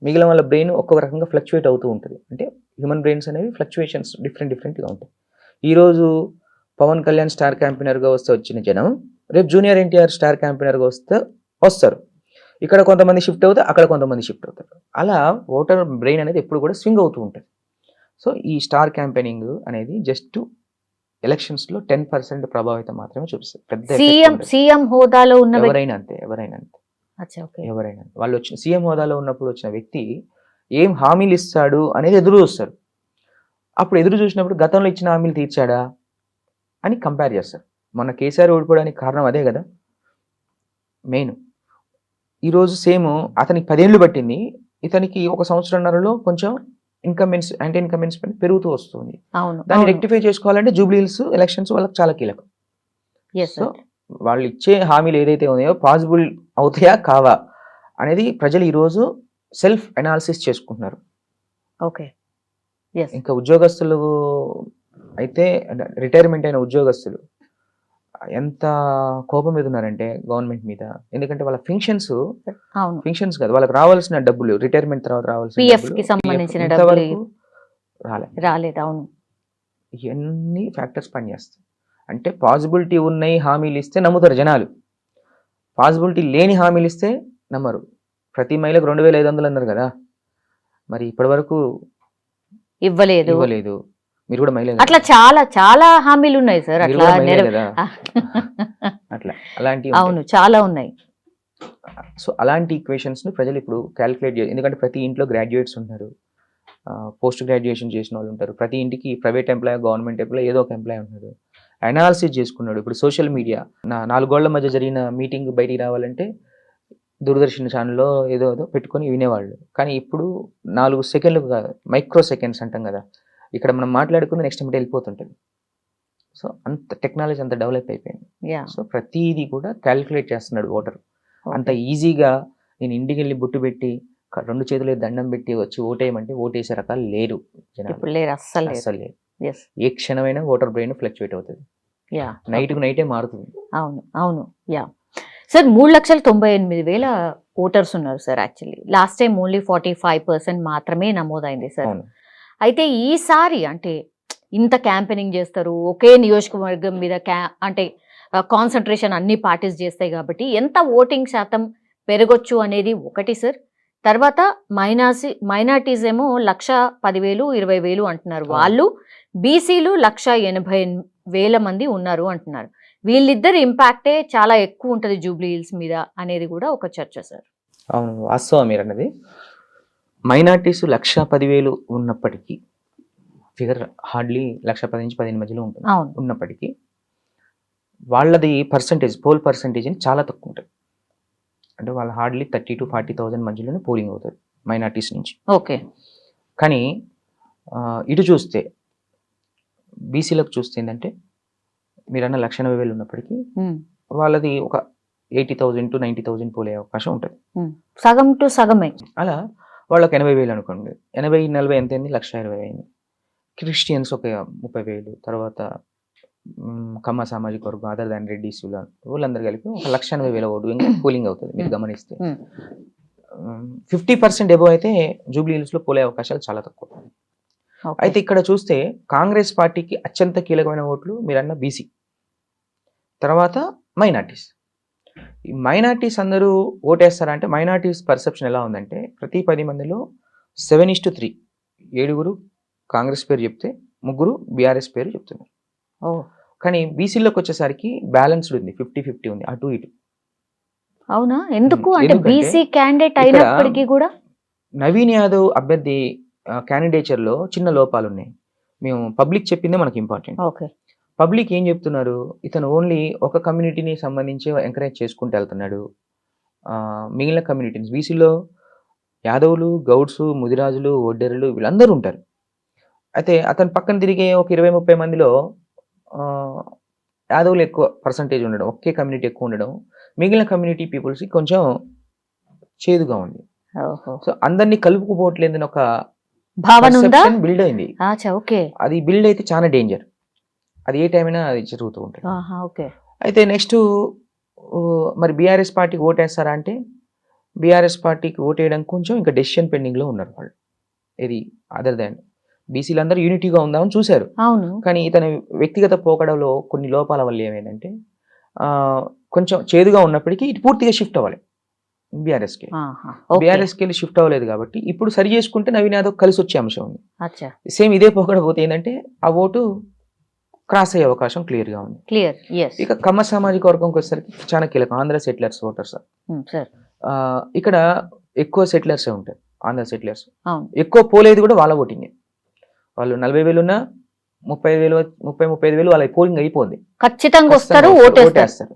మిగిలిన వాళ్ళ బ్రెయిన్ ఒక్కొక్క రకంగా ఫ్లక్చువేట్ అవుతూ ఉంటుంది. అంటే హ్యూమన్ బ్రెయిన్స్ అనేవి ఫ్లక్చువేషన్స్ డిఫరెంట్గా ఉంటాయి. ఈరోజు పవన్ కళ్యాణ్ స్టార్ క్యాంపెయినర్గా వస్తే వచ్చిన జనం రేపు జూనియర్ ఎన్టీఆర్ స్టార్ క్యాంపెయినర్గా వస్తారు. ఇక్కడ కొంతమంది షిఫ్ట్ అవుతారు, అక్కడ కొంతమంది షిఫ్ట్ అవుతారు. అలా ఓటర్ బ్రెయిన్ అనేది ఎప్పుడు కూడా స్వింగ్ అవుతూ ఉంటుంది. సో ఈ స్టార్ క్యాంపెయినింగ్ అనేది జస్ట్ ఎలక్షన్స్లో 10% ప్రభావితం మాత్రమే చూపిస్తుంది. పెద్ద effect ఉండదు. సీఎం హోదాలో ఉన్న వ్యక్తి. ఎవరైనా అంతే, ఎవరైనా అంతే, అచ్చా, ఓకే. ఎవరైనా వాళ్ళు వచ్చిన సీఎం హోదాలో ఉన్నప్పుడు వచ్చిన వ్యక్తి ఏం హామీలు ఇస్తాడు అనేది ఎదురు చూస్తారు. అప్పుడు ఎదురు చూసినప్పుడు గతంలో ఇచ్చిన హామీలు తీర్చాడా అని కంపేర్ చేస్తారు. మన కేసీఆర్ ఓడిపోవడానికి కారణం అదే కదా మెయిన్. ఈరోజు సేమ్ అతనికి 10 ఏళ్ళు పట్టింది, ఇతనికి 1 సంవత్సరంన్నరలో కొంచెం యాంటీ ఇన్కంబెన్స్ పెరుగుతూ వస్తుంది. అవును. దాన్ని రెక్టిఫై చేసుకోవాలంటే జూబ్లీ హిల్స్ ఎలక్షన్స్ వాళ్ళకి చాలా కీలకం. Yes so sir. వాళ్ళు ఇచ్చే హామీలు ఏదైతే ఉన్నాయో పాసిబుల్ అవుతాయా కావా అనేది ప్రజలు ఈరోజు సెల్ఫ్ అనాలిసిస్ చేసుకుంటున్నారు. ఓకే. ఎస్. ఇంకా ఉద్యోగస్తులు అయితే రిటైర్మెంట్ అయిన ఉద్యోగస్తులు ఎంత కోపం మీద ఉన్నారంటే గవర్నమెంట్ మీద, ఎందుకంటే వాళ్ళ అవును, ఫింక్షన్స్ కాదు, వాళ్ళకి రావాల్సిన డబ్బులు రిటైర్మెంట్ తర్వాత రావాల్సిన పిఎఫ్ డబ్బులు, కి సంబంధించిన PF డబ్బులు ఇంతవరకు రాలేదు. అవును, ఇవన్నీ ఫ్యాక్టర్స్ పనిచేస్తాయి. అంటే పాసిబిలిటీ ఉన్నాయి హామీలు ఇస్తే నమ్ముతారు జనాలు, పాసిబిలిటీ లేని హామీలు ఇస్తే నమ్మరు. ప్రతి మహిళకు 2,500 అన్నారు కదా, మరి ఇప్పటి వరకు ఇవ్వలేదు. మీరు కూడా మహిళ అట్లా చాలా చాలా హామీలు ఉన్నాయి సార్, అట్లా కదా, అట్లా అలాంటి అవును చాలా ఉన్నాయి. సో అలాంటి ఈక్వేషన్స్ ను ప్రజలు ఇప్పుడు క్యాలిక్యులేట్ చేయాలి. ఎందుకంటే ప్రతి ఇంట్లో గ్రాడ్యుయేట్స్ ఉన్నారు, పోస్ట్ గ్రాడ్యుయేషన్ చేసిన వాళ్ళు ఉంటారు, ప్రతి ఇంటికి ప్రైవేట్ ఎంప్లాయ్ గవర్నమెంట్ ఎంప్లాయ్ ఏదో ఒక ఎంప్లాయ్ ఉన్నాడు, అనాలిసిస్ చేసుకున్నాడు. ఇప్పుడు సోషల్ మీడియా 4 గోళ్ల మధ్య జరిగిన మీటింగ్ బయటికి రావాలంటే దూరదర్శన్ ఛానల్లో ఏదో పెట్టుకొని వినేవాళ్ళు. కానీ ఇప్పుడు 4 సెకండ్లు కాదు, మైక్రో సెకండ్స్ అంటాం కదా, ఇక్కడ మనం మాట్లాడుకుంది నెక్స్ట్ మినిట్ వెళ్ళిపోతుంటుంది. సో అంత టెక్నాలజీ అంత డెవలప్ అయిపోయింది. సో ప్రతిదీ కూడా క్యాలిక్యులేట్ చేస్తున్నాడు ఓటర్. అంత ఈజీగా నేను ఇంటికి వెళ్ళి బొట్టు పెట్టి 2 చేతులు దండం పెట్టి వచ్చి ఓటేయమంటే ఓటేసే రకాలు లేరు జనాలు, అస్సలు లేరు. ఏ క్షణమైనా ఓటర్ బ్రెయిన్ ఫ్లక్చువేట్ అవుతుంది, నైట్కు నైటే మారుతుంది. అవును అవును యా సార్. 3,98,000 ఓటర్స్ ఉన్నారు sir. Actually last time only 45% మాత్రమే నమోదైంది సార్. అయితే ఈసారి అంటే ఇంత క్యాంపెయినింగ్ చేస్తారు, ఒకే నియోజకవర్గం మీద అంటే కాన్సన్ట్రేషన్ అన్ని పార్టీస్ చేస్తాయి కాబట్టి ఎంత ఓటింగ్ శాతం పెరగొచ్చు అనేది ఒకటి సార్. తర్వాత మైనార్టీస్ ఏమో 1,10,000 20,000 అంటున్నారు వాళ్ళు, బీసీలు 1,80,000 మంది ఉన్నారు అంటున్నారు. వీళ్ళిద్దరు ఇంపాక్టే చాలా ఎక్కువ ఉంటుంది జూబ్లీ హిల్స్ మీద అనేది కూడా ఒక చర్చ సార్. అవును, వాస్తవం మీరు అన్నది. మైనార్టీస్ 1,10,000 ఉన్నప్పటికీ, ఫిగర్ హార్డ్లీ 1,10,000 నుంచి 15 మధ్యలో ఉంటుంది ఉన్నప్పటికీ, వాళ్ళది పోల్ పర్సంటేజ్ చాలా తక్కువ ఉంటుంది. అంటే వాళ్ళు హార్డ్లీ 30,000 to 40,000 మధ్యలోనే పోలింగ్ అవుతుంది మైనార్టీస్ నుంచి. ఓకే. కానీ ఇటు చూస్తే బీసీలకు చూస్తే ఏంటంటే మీరు అన్న 1,80,000 ఉన్నప్పటికీ వాళ్ళది ఒక 80,000 to 90,000 పోలే అవకాశం ఉంటుంది, సగం టు సగమే. అలా వాళ్ళకి 80,000 అనుకోండి, 80-40 ఎంత అయింది, 1,20,000 అయింది. క్రిస్టియన్స్ ఒక 30,000, తర్వాత కమ్మ సామాజిక వర్గం అదర్ దాన్ రెడ్డిస్ వాళ్ళందరూ కలిపి ఒక 1,80,000 ఓటు ఇంకా పోలింగ్ అవుతుంది. మీరు గమనిస్తే 50% ఎబో అయితే జూబ్లీ హిల్స్ లో పోలే అవకాశాలు చాలా తక్కువ. అయితే ఇక్కడ చూస్తే కాంగ్రెస్ పార్టీకి అత్యంత కీలకమైన ఓట్లు మీరన్న బీసీ, తర్వాత మైనార్టీస్. ఈ మైనార్టీస్ అందరూ ఓటేస్తారంటే మైనార్టీస్ పర్సెప్షన్ ఎలా ఉందంటే ప్రతి 10 మందిలో 7:3, 7 కాంగ్రెస్ పేరు చెప్తే 3 బీఆర్ఎస్ పేరు చెప్తున్నారు. కానీ బీసీలోకి వచ్చేసరికి బ్యాలెన్స్డ్ ఉంది, 50-50 ఉంది, అటు ఇటు. అవునా? ఎందుకు అంటే బీసీ క్యాండిడేట్ అయినప్పటికీ కూడా నవీన్ యాదవ్ అభ్యర్థి క్యాండిడేచర్ లో చిన్న లోపాలు ఉన్నాయి. మేము పబ్లిక్ చెప్పిందే మనకి ఇంపార్టెంట్. పబ్లిక్ ఏం చెప్తున్నారు, ఇతను ఓన్లీ ఒక కమ్యూనిటీని సంబంధించి ఎంకరేజ్ చేసుకుంటూ వెళ్తున్నాడు, మిగిలిన కమ్యూనిటీస్ బీసీలో యాదవులు, గౌడ్స్, ముదిరాజులు, ఒడ్డెరులు వీళ్ళందరూ ఉంటారు. అయితే అతను పక్కన తిరిగే ఒక 20-30 మందిలో యాదవులు ఎక్కువ పర్సంటేజ్ ఉండడం, ఒకే కమ్యూనిటీ ఎక్కువ ఉండడం, మిగిలిన కమ్యూనిటీ పీపుల్స్కి కొంచెం చేదుగా ఉంది. సో అందరినీ కలుపుకుపోవట్లేదని ఒక భావన బిల్డ్ అయింది. అది బిల్డ్ అయితే చాలా డేంజర్, అది ఏ టైం అయినా అది జరుగుతూ ఉంటుంది. అయితే నెక్స్ట్ మరి బీఆర్ఎస్ పార్టీకి ఓటేస్తారా అంటే బీఆర్ఎస్ పార్టీకి ఓటేయడం కొంచెం ఇంకా డెసిషన్ పెండింగ్ లో ఉన్నారు వాళ్ళు. ఇది అదర్ దాన్ బీసీలు అందరూ యూనిటీగా ఉందామని చూశారు, కానీ ఇతని వ్యక్తిగత పోకడలో కొన్ని లోపాల వల్ల ఏమైందంటే కొంచెం చేదుగా ఉన్నప్పటికీ ఇటు పూర్తిగా షిఫ్ట్ అవ్వాలి బీఆర్ఎస్కి. బీఆర్ఎస్కి వెళ్ళి షిఫ్ట్ అవ్వలేదు కాబట్టి ఇప్పుడు సరి చేసుకుంటే నవీన్ యాదవ్ కలిసి వచ్చే అంశం ఉంది. సేమ్ ఇదే పోకడ పోతే ఏంటంటే ఆ ఓటు క్రాస్ అయ్యే అవకాశం క్లియర్ గా ఉంది. ఇక కమ్మ సామాజిక వర్గంకి వచ్చేసరికి చాలా కీలకం, ఆంధ్ర సెటిలర్స్ ఓటర్స్. ఇక్కడ ఎక్కువ సెటిలర్సే ఉంటారు, ఆంధ్ర సెటిలర్స్ ఎక్కువ పోలేదు కూడా వాళ్ళ ఓటింగ్. వాళ్ళు 40,000 ఉన్నా 35,000 వాళ్ళ పోలింగ్ అయిపోయింది, ఖచ్చితంగా వస్తారు, ఓటేస్తారు.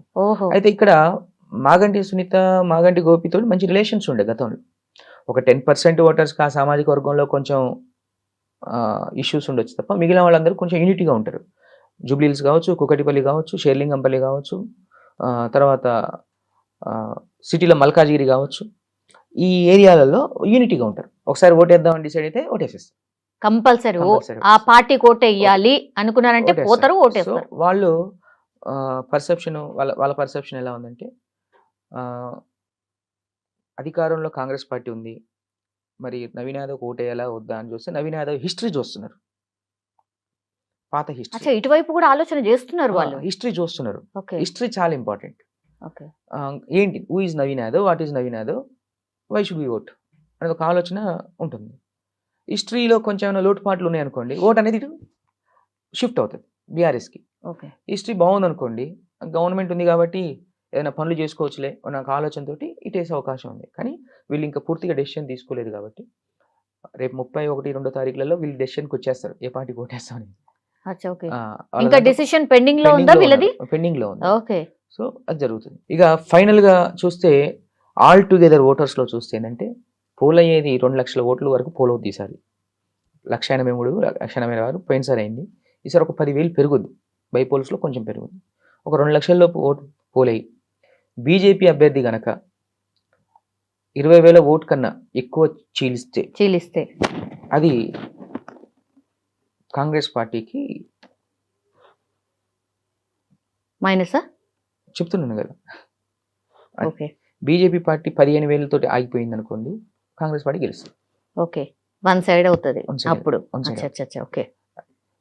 అయితే ఇక్కడ మాగంటి సునీత, మాగంటి గోపితో మంచి రిలేషన్స్ ఉండే గతంలో. ఒక 10% ఓటర్స్ ఆ సామాజిక వర్గంలో కొంచెం ఇష్యూస్ ఉండొచ్చు తప్ప మిగిలిన వాళ్ళందరూ కొంచెం యూనిటీగా ఉంటారు. జూబ్లీహిల్స్ కావచ్చు, కుకటిపల్లి కావచ్చు, షేర్లింగంపల్లి కావచ్చు, తర్వాత సిటీలో మల్కాజిగిరి కావచ్చు, ఈ ఏరియాలలో యూనిటీగా ఉంటారు. ఒకసారి ఓటేద్దామని డిసైడ్ అయితే ఓటేసేస్తారు కంపల్సరీ. ఆ పార్టీ ఓటేయాలి అనుకున్నారంటే పోతారు, ఓటేస్తారు. వాళ్ళు పర్సెప్షన్ వాళ్ళ పర్సెప్షన్ ఎలా ఉందంటే అధికారంలో కాంగ్రెస్ పార్టీ ఉంది, మరి నవీన్ యాదవ్ ఓటేయాలా వద్దా అని చూస్తే నవీన్ యాదవ్ హిస్టరీ చూస్తున్నారు, పాత హిస్టరీ. అచ్చా, ఇటువైపు కూడా ఆలోచన చేస్తున్నారు వాళ్ళు. హిస్టరీ చూస్తున్నారు. ఓకే హిస్టరీ చాలా ఇంపార్టెంట్. ఓకే ఏంటి who is Naveen Yadav, what is Naveen Yadav, why should be vote అనేది ఒక ఆలోచన ఉంటుంది. హిస్టరీలో కొంచెం ఏమైనా లోటుపాట్లు ఉన్నాయనుకోండి, ఓట్ అనేది ఇటు షిఫ్ట్ అవుతుంది బీఆర్ఎస్కి. ఓకే హిస్టరీ బాగుందనుకోండి, గవర్నమెంట్ ఉంది కాబట్టి ఏదైనా పనులు చేసుకోవచ్చులే నాకు ఆలోచనతోటి ఇటేసే అవకాశం ఉంది. కానీ వీళ్ళు ఇంకా పూర్తిగా డెసిషన్ తీసుకోలేదు కాబట్టి రేపు 31-2 తారీఖులలో వీళ్ళు డెసిషన్కి వచ్చేస్తారు ఏ పార్టీకి ఓటేస్తామని. అచ్చా ఓకే, ఇంకా డెసిషన్ పెండింగ్ లో ఉందా వీళ్ళది? పెండింగ్ లో ఉంది. ఓకే సో అది జరుగుతుంది. ఇక ఫైనల్ గా చూస్తే ఆల్ టుగెదర్ ఓటర్స్ లో చూస్తే ఏంటంటే పోల్ అయ్యేది 2 లక్షల ఓట్ల వరకు పోల్ అవుతుంది ఈసారి. 183, 186 పోయినసారి అయింది. ఈసారి ఒక 10,000 పెరుగుద్ది, బైపోల్స్ లో కొంచెం పెరుగుద్ది. ఒక 2 లక్షల లోపు ఓటు పోల్ అయ్యి బీజేపీ అభ్యర్థి గనక 20,000 ఓటు కన్నా ఎక్కువ చీలిస్తే అది కాంగ్రెస్ పార్టీకి మైనసా? చెప్తున్నాను కదా, ఓకే బీజేపీ పార్టీ 15,000 తోటి ఆగిపోయింది అనుకోండి, కాంగ్రెస్ పార్టీ గెలుస్తుంది. ఓకే, వన్ సైడ్ అవుతుంది అప్పుడు. ఓకే,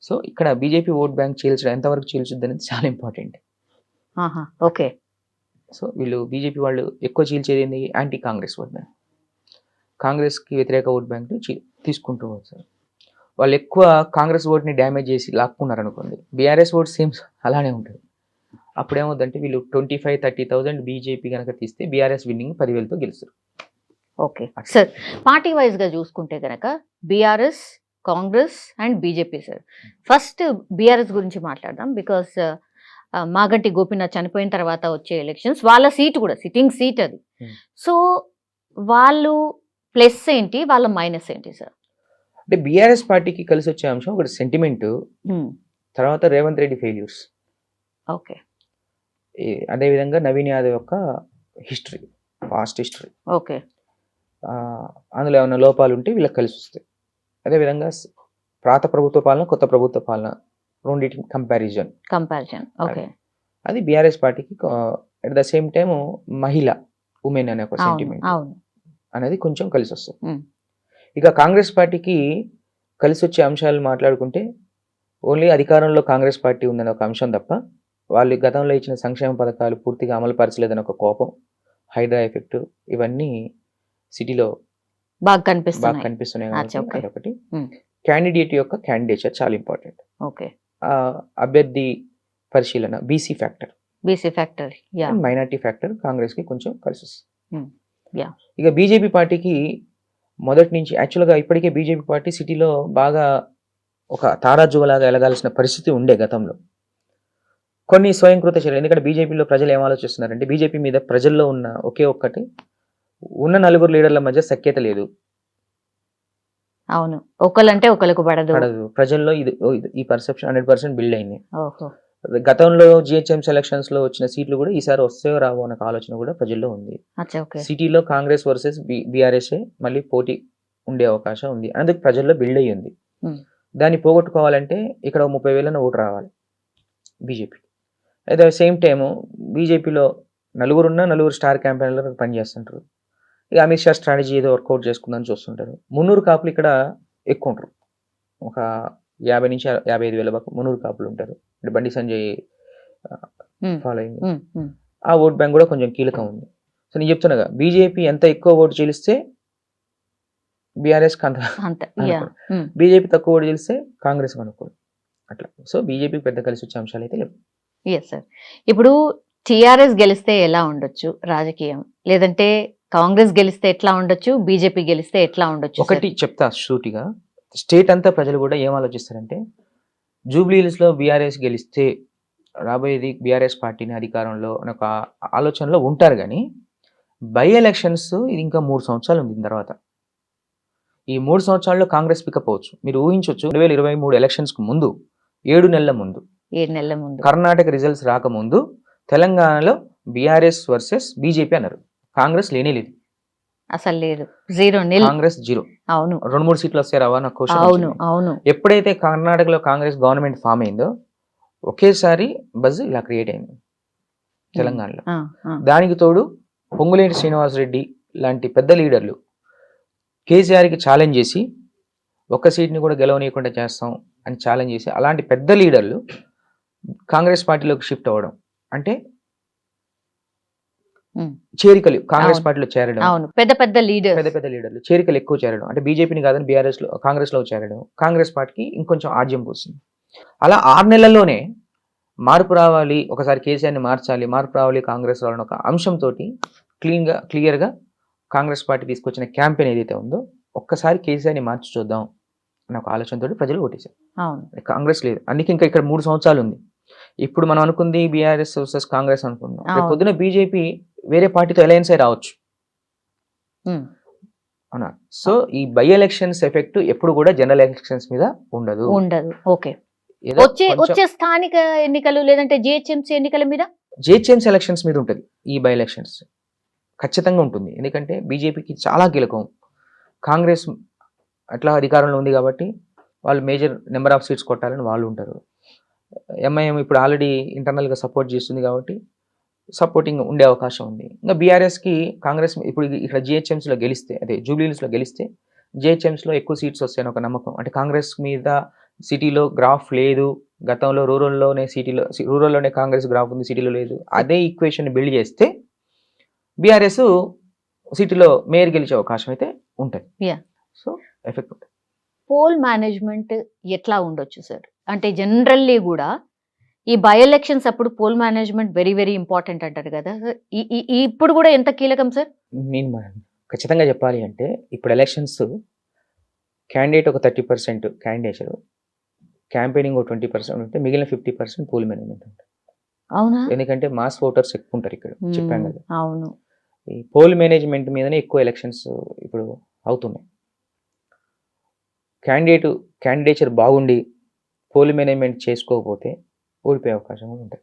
సో ఇక్కడ బీజేపీ ఓట్ బ్యాంక్ చీల్చడం ఎంతవరకు చీల్చుద్ది అనేది చాలా ఇంపార్టెంట్. ఓకే, సో వీళ్ళు బీజేపీ వాళ్ళు ఎక్కువ చీల్చేది ఏంది, యాంటీ కాంగ్రెస్ ఓట్ బ్యాంక్. కాంగ్రెస్కి వ్యతిరేక ఓట్ బ్యాంక్ తీసుకుంటూ వస్తారు. వాళ్ళు ఎక్కువ కాంగ్రెస్ ఓట్ని డ్యామేజ్ చేసి లాక్కున్నారు అనుకోండి, బీఆర్ఎస్ ఓట్ సేమ్ అలానే ఉంటుంది. అప్పుడు ఏమవుతుందంటే వీళ్ళు 25,000-30,000 బీజేపీ కనుక తీస్తే బీఆర్ఎస్ విన్నింగ్ 10,000తో గెలుస్తారు. ఓకే సార్, పార్టీ వైజ్ గా చూసుకుంటే కనుక BRS, Congress and BJP sir. First BRS గురించి మాట్లాడదాం. బికాస్ మాగంటి గోపీనాథ్ చనిపోయిన తర్వాత వచ్చే ఎలక్షన్స్ వాళ్ళ సీట్ కూడా సిట్టింగ్ సీట్ అది. సో వాళ్ళు ప్లస్ ఏంటి, వాళ్ళ మైనస్ ఏంటి సార్? అంటే బీఆర్ఎస్ పార్టీకి కలిసి వచ్చే అంశం ఒకటి సెంటిమెంట్, తర్వాత రేవంత్ రెడ్డి ఫెయిల్యూర్స్, ఓకే అదేవిధంగా నవీన్ యాదవ్ యొక్క హిస్టరీ, పాస్ట్ హిస్టరీ, ఓకే అందులో ఏమైనా లోపాలు ఉంటే వీళ్ళకి కలిసి వస్తాయి. అదేవిధంగా పాత ప్రభుత్వ పాలన, కొత్త ప్రభుత్వ పాలన రెండింటి కంపారిజన్, ఓకే అది బీఆర్ఎస్ పార్టీకి. అట్ ద సేమ్ టైం మహిళ, ఉమెన్ అనే ఒక సెంటిమెంట్ అనేది కొంచెం కలిసి వస్తుంది. ఇక కాంగ్రెస్ పార్టీకి కలిసి వచ్చే అంశాలు మాట్లాడుకుంటే ఓన్లీ అధికారంలో కాంగ్రెస్ పార్టీ ఉందనే ఒక అంశం తప్ప, వాళ్ళు గతంలో ఇచ్చిన సంక్షేమ పథకాలు పూర్తిగా అమలు పరచలేదని ఒక కోపం, హైడ్రా ఎఫెక్ట్, ఇవన్నీ సిటీలో బాగా కనిపిస్తున్నాయి. కాబట్టి క్యాండిడేట్ యొక్క క్యాండిడేచర్ చాలా ఇంపార్టెంట్. ఓకే, అభ్యర్థి పరిశీలన, BC factor, minority factor Congress కి కొంచెం కలిసి వస్తుంది. ఇక బీజేపీ పార్టీకి మొదటి నుంచి యాక్చువల్గా ఇప్పటికే బీజేపీ పార్టీ సిటీలో బాగా ఒక తారాజువలాగా ఎలగాల్సిన పరిస్థితి ఉండే గతంలో. కొన్ని స్వయంకృత చర్యలు, ఎందుకంటే బీజేపీలో ప్రజలు ఏం ఆలోచిస్తున్నారంటే బీజేపీ మీద ప్రజల్లో ఉన్న ఒకే ఒక్కటి, ఉన్న 4 లీడర్ల మధ్య సఖ్యత లేదు. అవును, ఒకళ్ళంటే ఒకరికి పడదు. ప్రజల్లో ఈ పర్సెప్షన్ 100% బిల్డ్ అయింది. గతంలో జిహెచ్ఎం సెలక్షన్స్ లో వచ్చిన సీట్లు కూడా ఈసారి వస్తాయో రావో అనే ఆలోచన కూడా ప్రజల్లో ఉంది. సిటీలో కాంగ్రెస్ వర్సెస్ బీఆర్ఎస్ మళ్ళీ పోటీ ఉండే అవకాశం ఉంది, అందుకు ప్రజల్లో బిల్డ్ అయ్యి ఉంది. దాన్ని పోగొట్టుకోవాలంటే ఇక్కడ 30,000 ఓటు రావాలి BJP. At the same time బీజేపీలో 4 స్టార్ క్యాంపెయినర్లు పనిచేస్తుంటారు. ఇక అమిత్ షా స్ట్రాటజీ ఏదో వర్కౌట్ చేసుకుందని చూస్తుంటారు. 300 కాపులు ఇక్కడ ఎక్కువ ఉంటారు, ఒక 50,000-55,000 వరకు 300 కాపులు ఉంటారు. బండి సంజయ్ ఫాలోయింగ్, ఆ ఓట్ బ్యాంక్ కూడా కొంచెం కీలకం ఉంది. సో నేను చెప్తున్నాగా, బీజేపీ ఎంత ఎక్కువ ఓటు చీలిస్తే బీఆర్ఎస్ అంత, బీజేపీ తక్కువ ఓటు చీలిస్తే కాంగ్రెస్ అనుకోదు అట్లా. సో బీజేపీ పెద్ద కలిసి వచ్చే అంశాలు అయితే లేవు. ఇప్పుడు టిఆర్ఎస్ గెలిస్తే ఎలా ఉండొచ్చు రాజకీయం, లేదంటే కాంగ్రెస్ గెలిస్తే ఎట్లా ఉండొచ్చు, బీజేపీ గెలిస్తే ఎట్లా ఉండొచ్చు? ఒకటి చెప్తా సూటిగా, స్టేట్ అంతా ప్రజలు కూడా ఏం ఆలోచిస్తారంటే జూబ్లీహిల్స్ లో బీఆర్ఎస్ గెలిస్తే రాబోయేది బీఆర్ఎస్ పార్టీని అధికారంలో ఒక ఆలోచనలో ఉంటారు. కానీ బై ఎలక్షన్స్ ఇది ఇంకా 3 సంవత్సరాలు ఉంది. తర్వాత ఈ 3 సంవత్సరాల్లో కాంగ్రెస్ పికప్ అవ్వచ్చు. మీరు ఊహించవచ్చు, 2023 ఎలక్షన్స్ కు ముందు 7 నెలల ముందు కర్ణాటక రిజల్ట్స్ రాకముందు తెలంగాణలో బీఆర్ఎస్ వర్సెస్ బీజేపీ అన్నారు. కాంగ్రెస్ లేనే లేదు, అసలు లేదు, 0-0. కాంగ్రెస్ 0. అవును, 2-3 సీట్లు వస్తే రావా నాకు క్వశ్చన్. అవును. ఎప్పుడైతే కర్ణాటకలో కాంగ్రెస్ గవర్నమెంట్ ఫామ్ అయిందో ఒకేసారి బజ్ ఇలా క్రియేట్ అయింది తెలంగాణలో. దానికి తోడు పొంగులేటి శ్రీనివాసరెడ్డి లాంటి పెద్ద లీడర్లు కేసీఆర్కి ఛాలెంజ్ చేసి ఒక్క సీట్ని కూడా గెలవనీయకుండా చేస్తాం అని ఛాలెంజ్ చేసి అలాంటి పెద్ద లీడర్లు కాంగ్రెస్ పార్టీలోకి షిఫ్ట్ అవ్వడం అంటే చేరికలు కాంగ్రెస్ పార్టీలో చేరడం, పెద్ద పెద్ద లీడర్లు చేరికలు ఎక్కువ చేరడం అంటే బీజేపీని కాదని బీఆర్ఎస్ లో కాంగ్రెస్ లో చేరడం కాంగ్రెస్ పార్టీకి ఇంకొంచెం ఆజ్యం పోసింది. అలా 6 నెలల్లోనే మార్పు రావాలి, ఒకసారి కేసీఆర్ని మార్చాలి, మార్పు రావాలి కాంగ్రెస్ రావాలని ఒక అంశంతో క్లియర్గా కాంగ్రెస్ పార్టీ తీసుకొచ్చిన క్యాంపెయిన్ ఏదైతే ఉందో ఒక్కసారి కేసీఆర్ని మార్చి చూద్దాం అన్న ఒక ఆలోచనతో ప్రజలు ఓటేశారు. కాంగ్రెస్ లేదు, అందుకే ఇంకా ఇక్కడ 3 సంవత్సరాలు ఉంది. ఇప్పుడు మనం అనుకుంది బీఆర్ఎస్ వర్సెస్ కాంగ్రెస్ అనుకున్నాం, రేపు పొద్దున బీజేపీ వేరే పార్టీతో అలయన్స్ అయి రావచ్చు అవునా. సో ఈ బై ఎలక్షన్స్ ఎఫెక్ట్ ఎప్పుడు కూడా జనరల్ ఎలక్షన్స్ మీద ఉండదు. ఓకే, వచ్చే స్థానిక ఎన్నికలు లేదంటే జిహెచ్ఎంసీ ఎన్నికల మీద, జిహెచ్ఎంసీ ఎలక్షన్స్ మీద ఉంటుంది ఈ బై ఎలక్షన్స్ ఖచ్చితంగా ఉంటుంది. ఎందుకంటే బీజేపీకి చాలా కీలకం, కాంగ్రెస్ అట్లా అధికారంలో ఉంది కాబట్టి వాళ్ళు మేజర్ నెంబర్ ఆఫ్ సీట్స్ కొట్టాలని వాళ్ళు ఉంటారు. ఎంఐఎం ఇప్పుడు ఆల్రెడీ ఇంటర్నల్గా సపోర్ట్ చేస్తుంది కాబట్టి సపోర్టింగ్ ఉండే అవకాశం ఉంది. ఇంకా బీఆర్ఎస్కి కాంగ్రెస్ ఇప్పుడు ఇక్కడ జిహెచ్ఎంసీలో గెలిస్తే, అదే జూబ్లీహిల్స్లో గెలిస్తే జిహెచ్ఎంసీలో ఎక్కువ సీట్స్ వస్తాయని ఒక నమ్మకం. అంటే కాంగ్రెస్ మీద సిటీలో గ్రాఫ్ లేదు, గతంలో రూరల్లోనే కాంగ్రెస్ గ్రాఫ్ ఉంది, సిటీలో లేదు. అదే ఈక్వేషన్ బిల్డ్ చేస్తే బీఆర్ఎస్ సిటీలో మేయర్ గెలిచే అవకాశం అయితే ఉంటుంది. సో ఎఫెక్ట్ ఉంటుంది. పోల్ మేనేజ్మెంట్ ఎట్లా ఉండొచ్చు సార్? అంటే జనరల్లీ కూడా ఈ బై ఎలక్షన్స్ అప్పుడు poll management very very important అంటారు కదా, ఇప్పుడు కూడా ఎంత కీలకం సార్? నేను ఖచ్చితంగా చెప్పాలి అంటే ఇప్పుడు ఎలక్షన్స్ క్యాండిడేట్ ఒక 30% క్యాండిడేచర్, క్యాంపెయినింగ్ ఒక 20% ఉంటే మిగిలిన 50% పోల్ మేనేజ్మెంట్ ఉంటుంది. అవునా? ఎందుకంటే మాస్ ఓటర్స్ ఎక్కువ ఉంటారు ఇక్కడ, చెప్పాం కదా. అవును, ఈ పోల్ మేనేజ్మెంట్ మీదనే ఎక్కువ ఎలక్షన్స్ ఇప్పుడు అవుతున్నాయి. క్యాండిడేచర్ బాగుండి పోల్ మేనేజ్మెంట్ చేసుకోకపోతే ఓడిపోయే అవకాశం కూడా ఉంటాయి.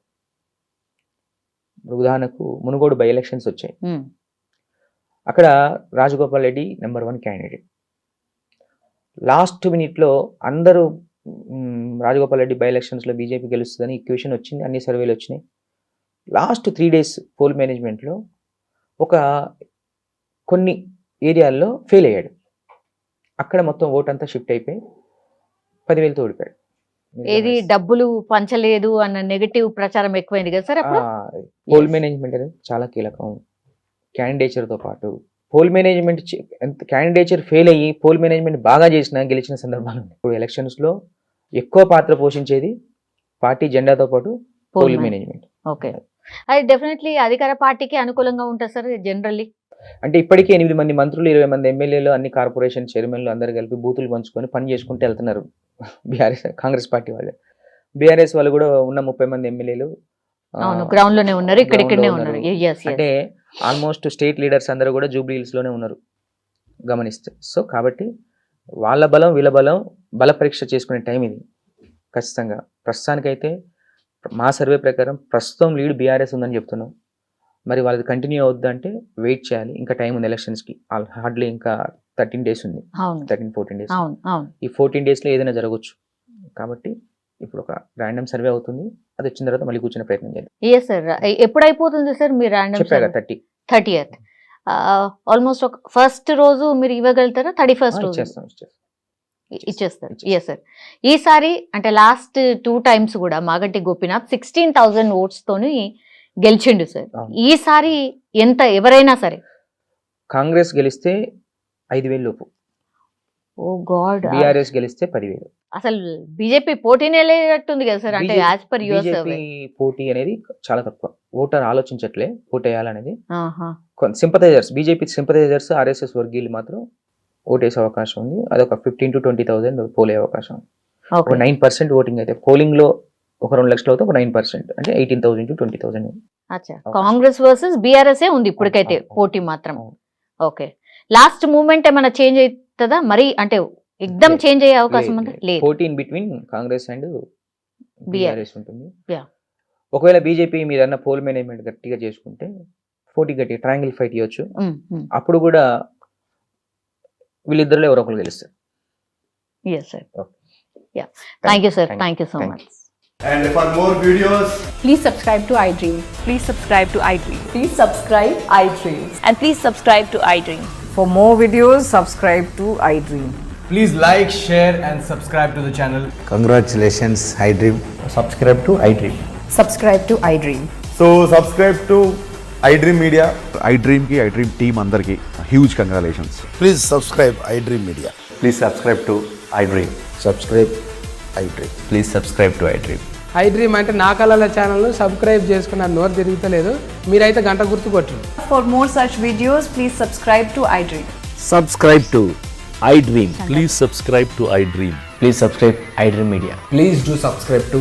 ఉదాహరణకు మునుగోడు బై ఎలక్షన్స్ వచ్చాయి, అక్కడ Rajagopal Reddy number 1 candidate. Last మినిట్లో అందరూ రాజగోపాల్ రెడ్డి బై ఎలక్షన్స్లో బీజేపీ గెలుస్తుందని ఈక్వేషన్ వచ్చింది, అన్ని సర్వేలు వచ్చినాయి. లాస్ట్ 3 days పోల్ మేనేజ్మెంట్లో కొన్ని ఏరియాల్లో ఫెయిల్ అయ్యాడు. అక్కడ మొత్తం ఓట్ అంతా షిఫ్ట్ అయిపోయి 10,000తో ఓడిపోయాడు. ఏది డబ్బులు పంచలేదు అన్న నెగటివ్ ప్రచారం ఎక్కువైంది కదా సార్ అప్పుడు. పోల్ మేనేజ్మెంట్ అనేది చాలా కీలకం. క్యాండిడేచర్తో పాటు పోల్ మేనేజ్మెంట్, క్యాండిడేచర్ ఫెయిల్ అయ్యి పోల్ మేనేజ్మెంట్ బాగా చేసినా గెలిచిన సందర్భాలు ఉన్నాయి. ఇప్పుడు ఎలక్షన్స్లో ఎక్కువ పాత్ర పోషించేది పార్టీ జెండాతో పాటు పోల్ మేనేజ్మెంట్. ఓకే, అది డెఫినెట్లీ అధికార పార్టీకి అనుకూలంగా ఉంటుంది సార్ జనరల్లీ. అంటే ఇప్పటికే 8 మంది మంత్రులు, 20 మంది ఎమ్మెల్యేలు, అన్ని కార్పొరేషన్ చైర్మన్లు అందరు కలిపి బూతులు పంచుకొని పని చేసుకుంటూ వెళ్తున్నారు కాంగ్రెస్ పార్టీ వాళ్ళు. బీఆర్ఎస్ వాళ్ళు కూడా ఉన్న 30 మంది ఎమ్మెల్యేలు గ్రౌండ్ లోనే ఉన్నారు, ఇక్కడిక్కడనే ఉన్నారు. అంటే ఆల్మోస్ట్ స్టేట్ లీడర్స్ అందరూ కూడా జూబ్లీహిల్స్ లోనే ఉన్నారు గమనిస్తే. సో కాబట్టి వాళ్ళ బలం వీళ్ళ బలం బల పరీక్ష చేసుకునే టైం ఇది ఖచ్చితంగా. ప్రస్తుతానికైతే మా సర్వే ప్రకారం ప్రస్తుతం లీడ్ బీఆర్ఎస్ ఉందని చెప్తున్నాం. మరి వాళ్ళది కంటిన్యూ అవుద్ది అంటే వెయిట్ చేయాలి, ఇంకా టైం ఉంది ఎలక్షన్స్కి. హార్డ్లీ ఇంకా 13 days ఉంది, 13-14 days. ఈ 14 daysలో ఏదైనా జరగవచ్చు. కాబట్టి ఇప్పుడు ఒక ర్యాండమ్ సర్వే అవుతుంది, అది వచ్చిన తర్వాత మళ్ళీ కూర్చునే ప్రయత్నం చేయాలి. ఎప్పుడు అయిపోతుంది సార్ మీ ర్యాండమ్? చెప్పాగా 30th. ఆల్మోస్ట్ ఒక ఫస్ట్ రోజు మీరు ఇవ్వగలుగుతారా? 31st రోజు ఇచ్చేస్తారు. Yes sir. ఈసారి అంటే లాస్ట్ 2 times కూడా మాగంటి గోపీనాథ్ 16,000 votes తోని గెలిచిండు సార్. ఈసారి ఎంత ఎవరైనా సరే కాంగ్రెస్ గెలిస్తే 5,000 లోపు, ఓ గాడ్, బీఆర్ఎస్ గెలిస్తే 10,000. అసలు బీజేపీ పోటీనే లేనట్టుంది కదా సార్. అంటే యాజ్ పర్ యువర్ సర్వే పోటీ అనేది చాలా తక్కువ. ఓటర్ ఆలోచించట్లే పోటీ వేయాలనేది. సింపథైజర్స్, బీజేపీ సింపథైజర్స్, ఆర్ఎస్ఎస్ వర్గీయులు మాత్రం ఓటేసే అవకాశం ఉంది. అదొక 15,000 to 20,000 పోలే అవకాశం. ఒక 9% ఓటింగ్ అయితే పోలింగ్ లో ఒక 2 లక్షలు అవుతే ఒక 9%, అంటే 18,000 to 20,000. కాంగ్రెస్ వర్సెస్ బీఆర్ఎస్ ఉంది ఇప్పటికైతే పోటీ మాత్రం. ఓకే, లాస్ట్ మూమెంట్ ఏమైనా చేంజ్ అవుతుందా మరి? అంటే ఎక్దమ్ చేంజ్ అయ్యే అవకాశం లేదు. పోటీ in between Congress and BRS ఉంటుంది. ఒకవేళ బీజేపీ మీరన్న పోల్ మేనేజ్మెంట్ గట్టిగా చేసుకుంటే పోటీ గట్టి ట్రయాంగిల్ ఫైట్ ఇవ్వచ్చు. అప్పుడు కూడా వీళ్ళిద్దరిలో ఎవరో ఒకరు గెలుస్తారు. Thank you sir, thank you so much. And for more videos, Please subscribe to iDream. Please subscribe to iDream. Please subscribe iDream. And please subscribe to iDream. For more videos, subscribe to iDream. Please like, share and subscribe to the channel. Congratulations, iDream. Subscribe to iDream. Subscribe to iDream. so subscribe to iDream Media. iDream team అందరికి huge congratulations. Please subscribe iDream Media. Please subscribe to iDream. Subscribe iDream. Please subscribe to iDream. iDream అంటే నా కళల ఛానల్ను subscribe చేసుకున్న నోరు తిరుగుతలేదు, మీరైతే గంట గుర్తు కొట్టండి. For more such videos, please subscribe to iDream. Subscribe to iDream. Please subscribe to iDream. Please subscribe iDream Media. Please do subscribe to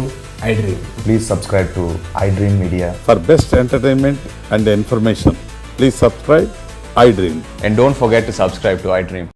iDream. Please subscribe to iDream Media. For best entertainment and information, please subscribe iDream. And don't forget to subscribe to iDream.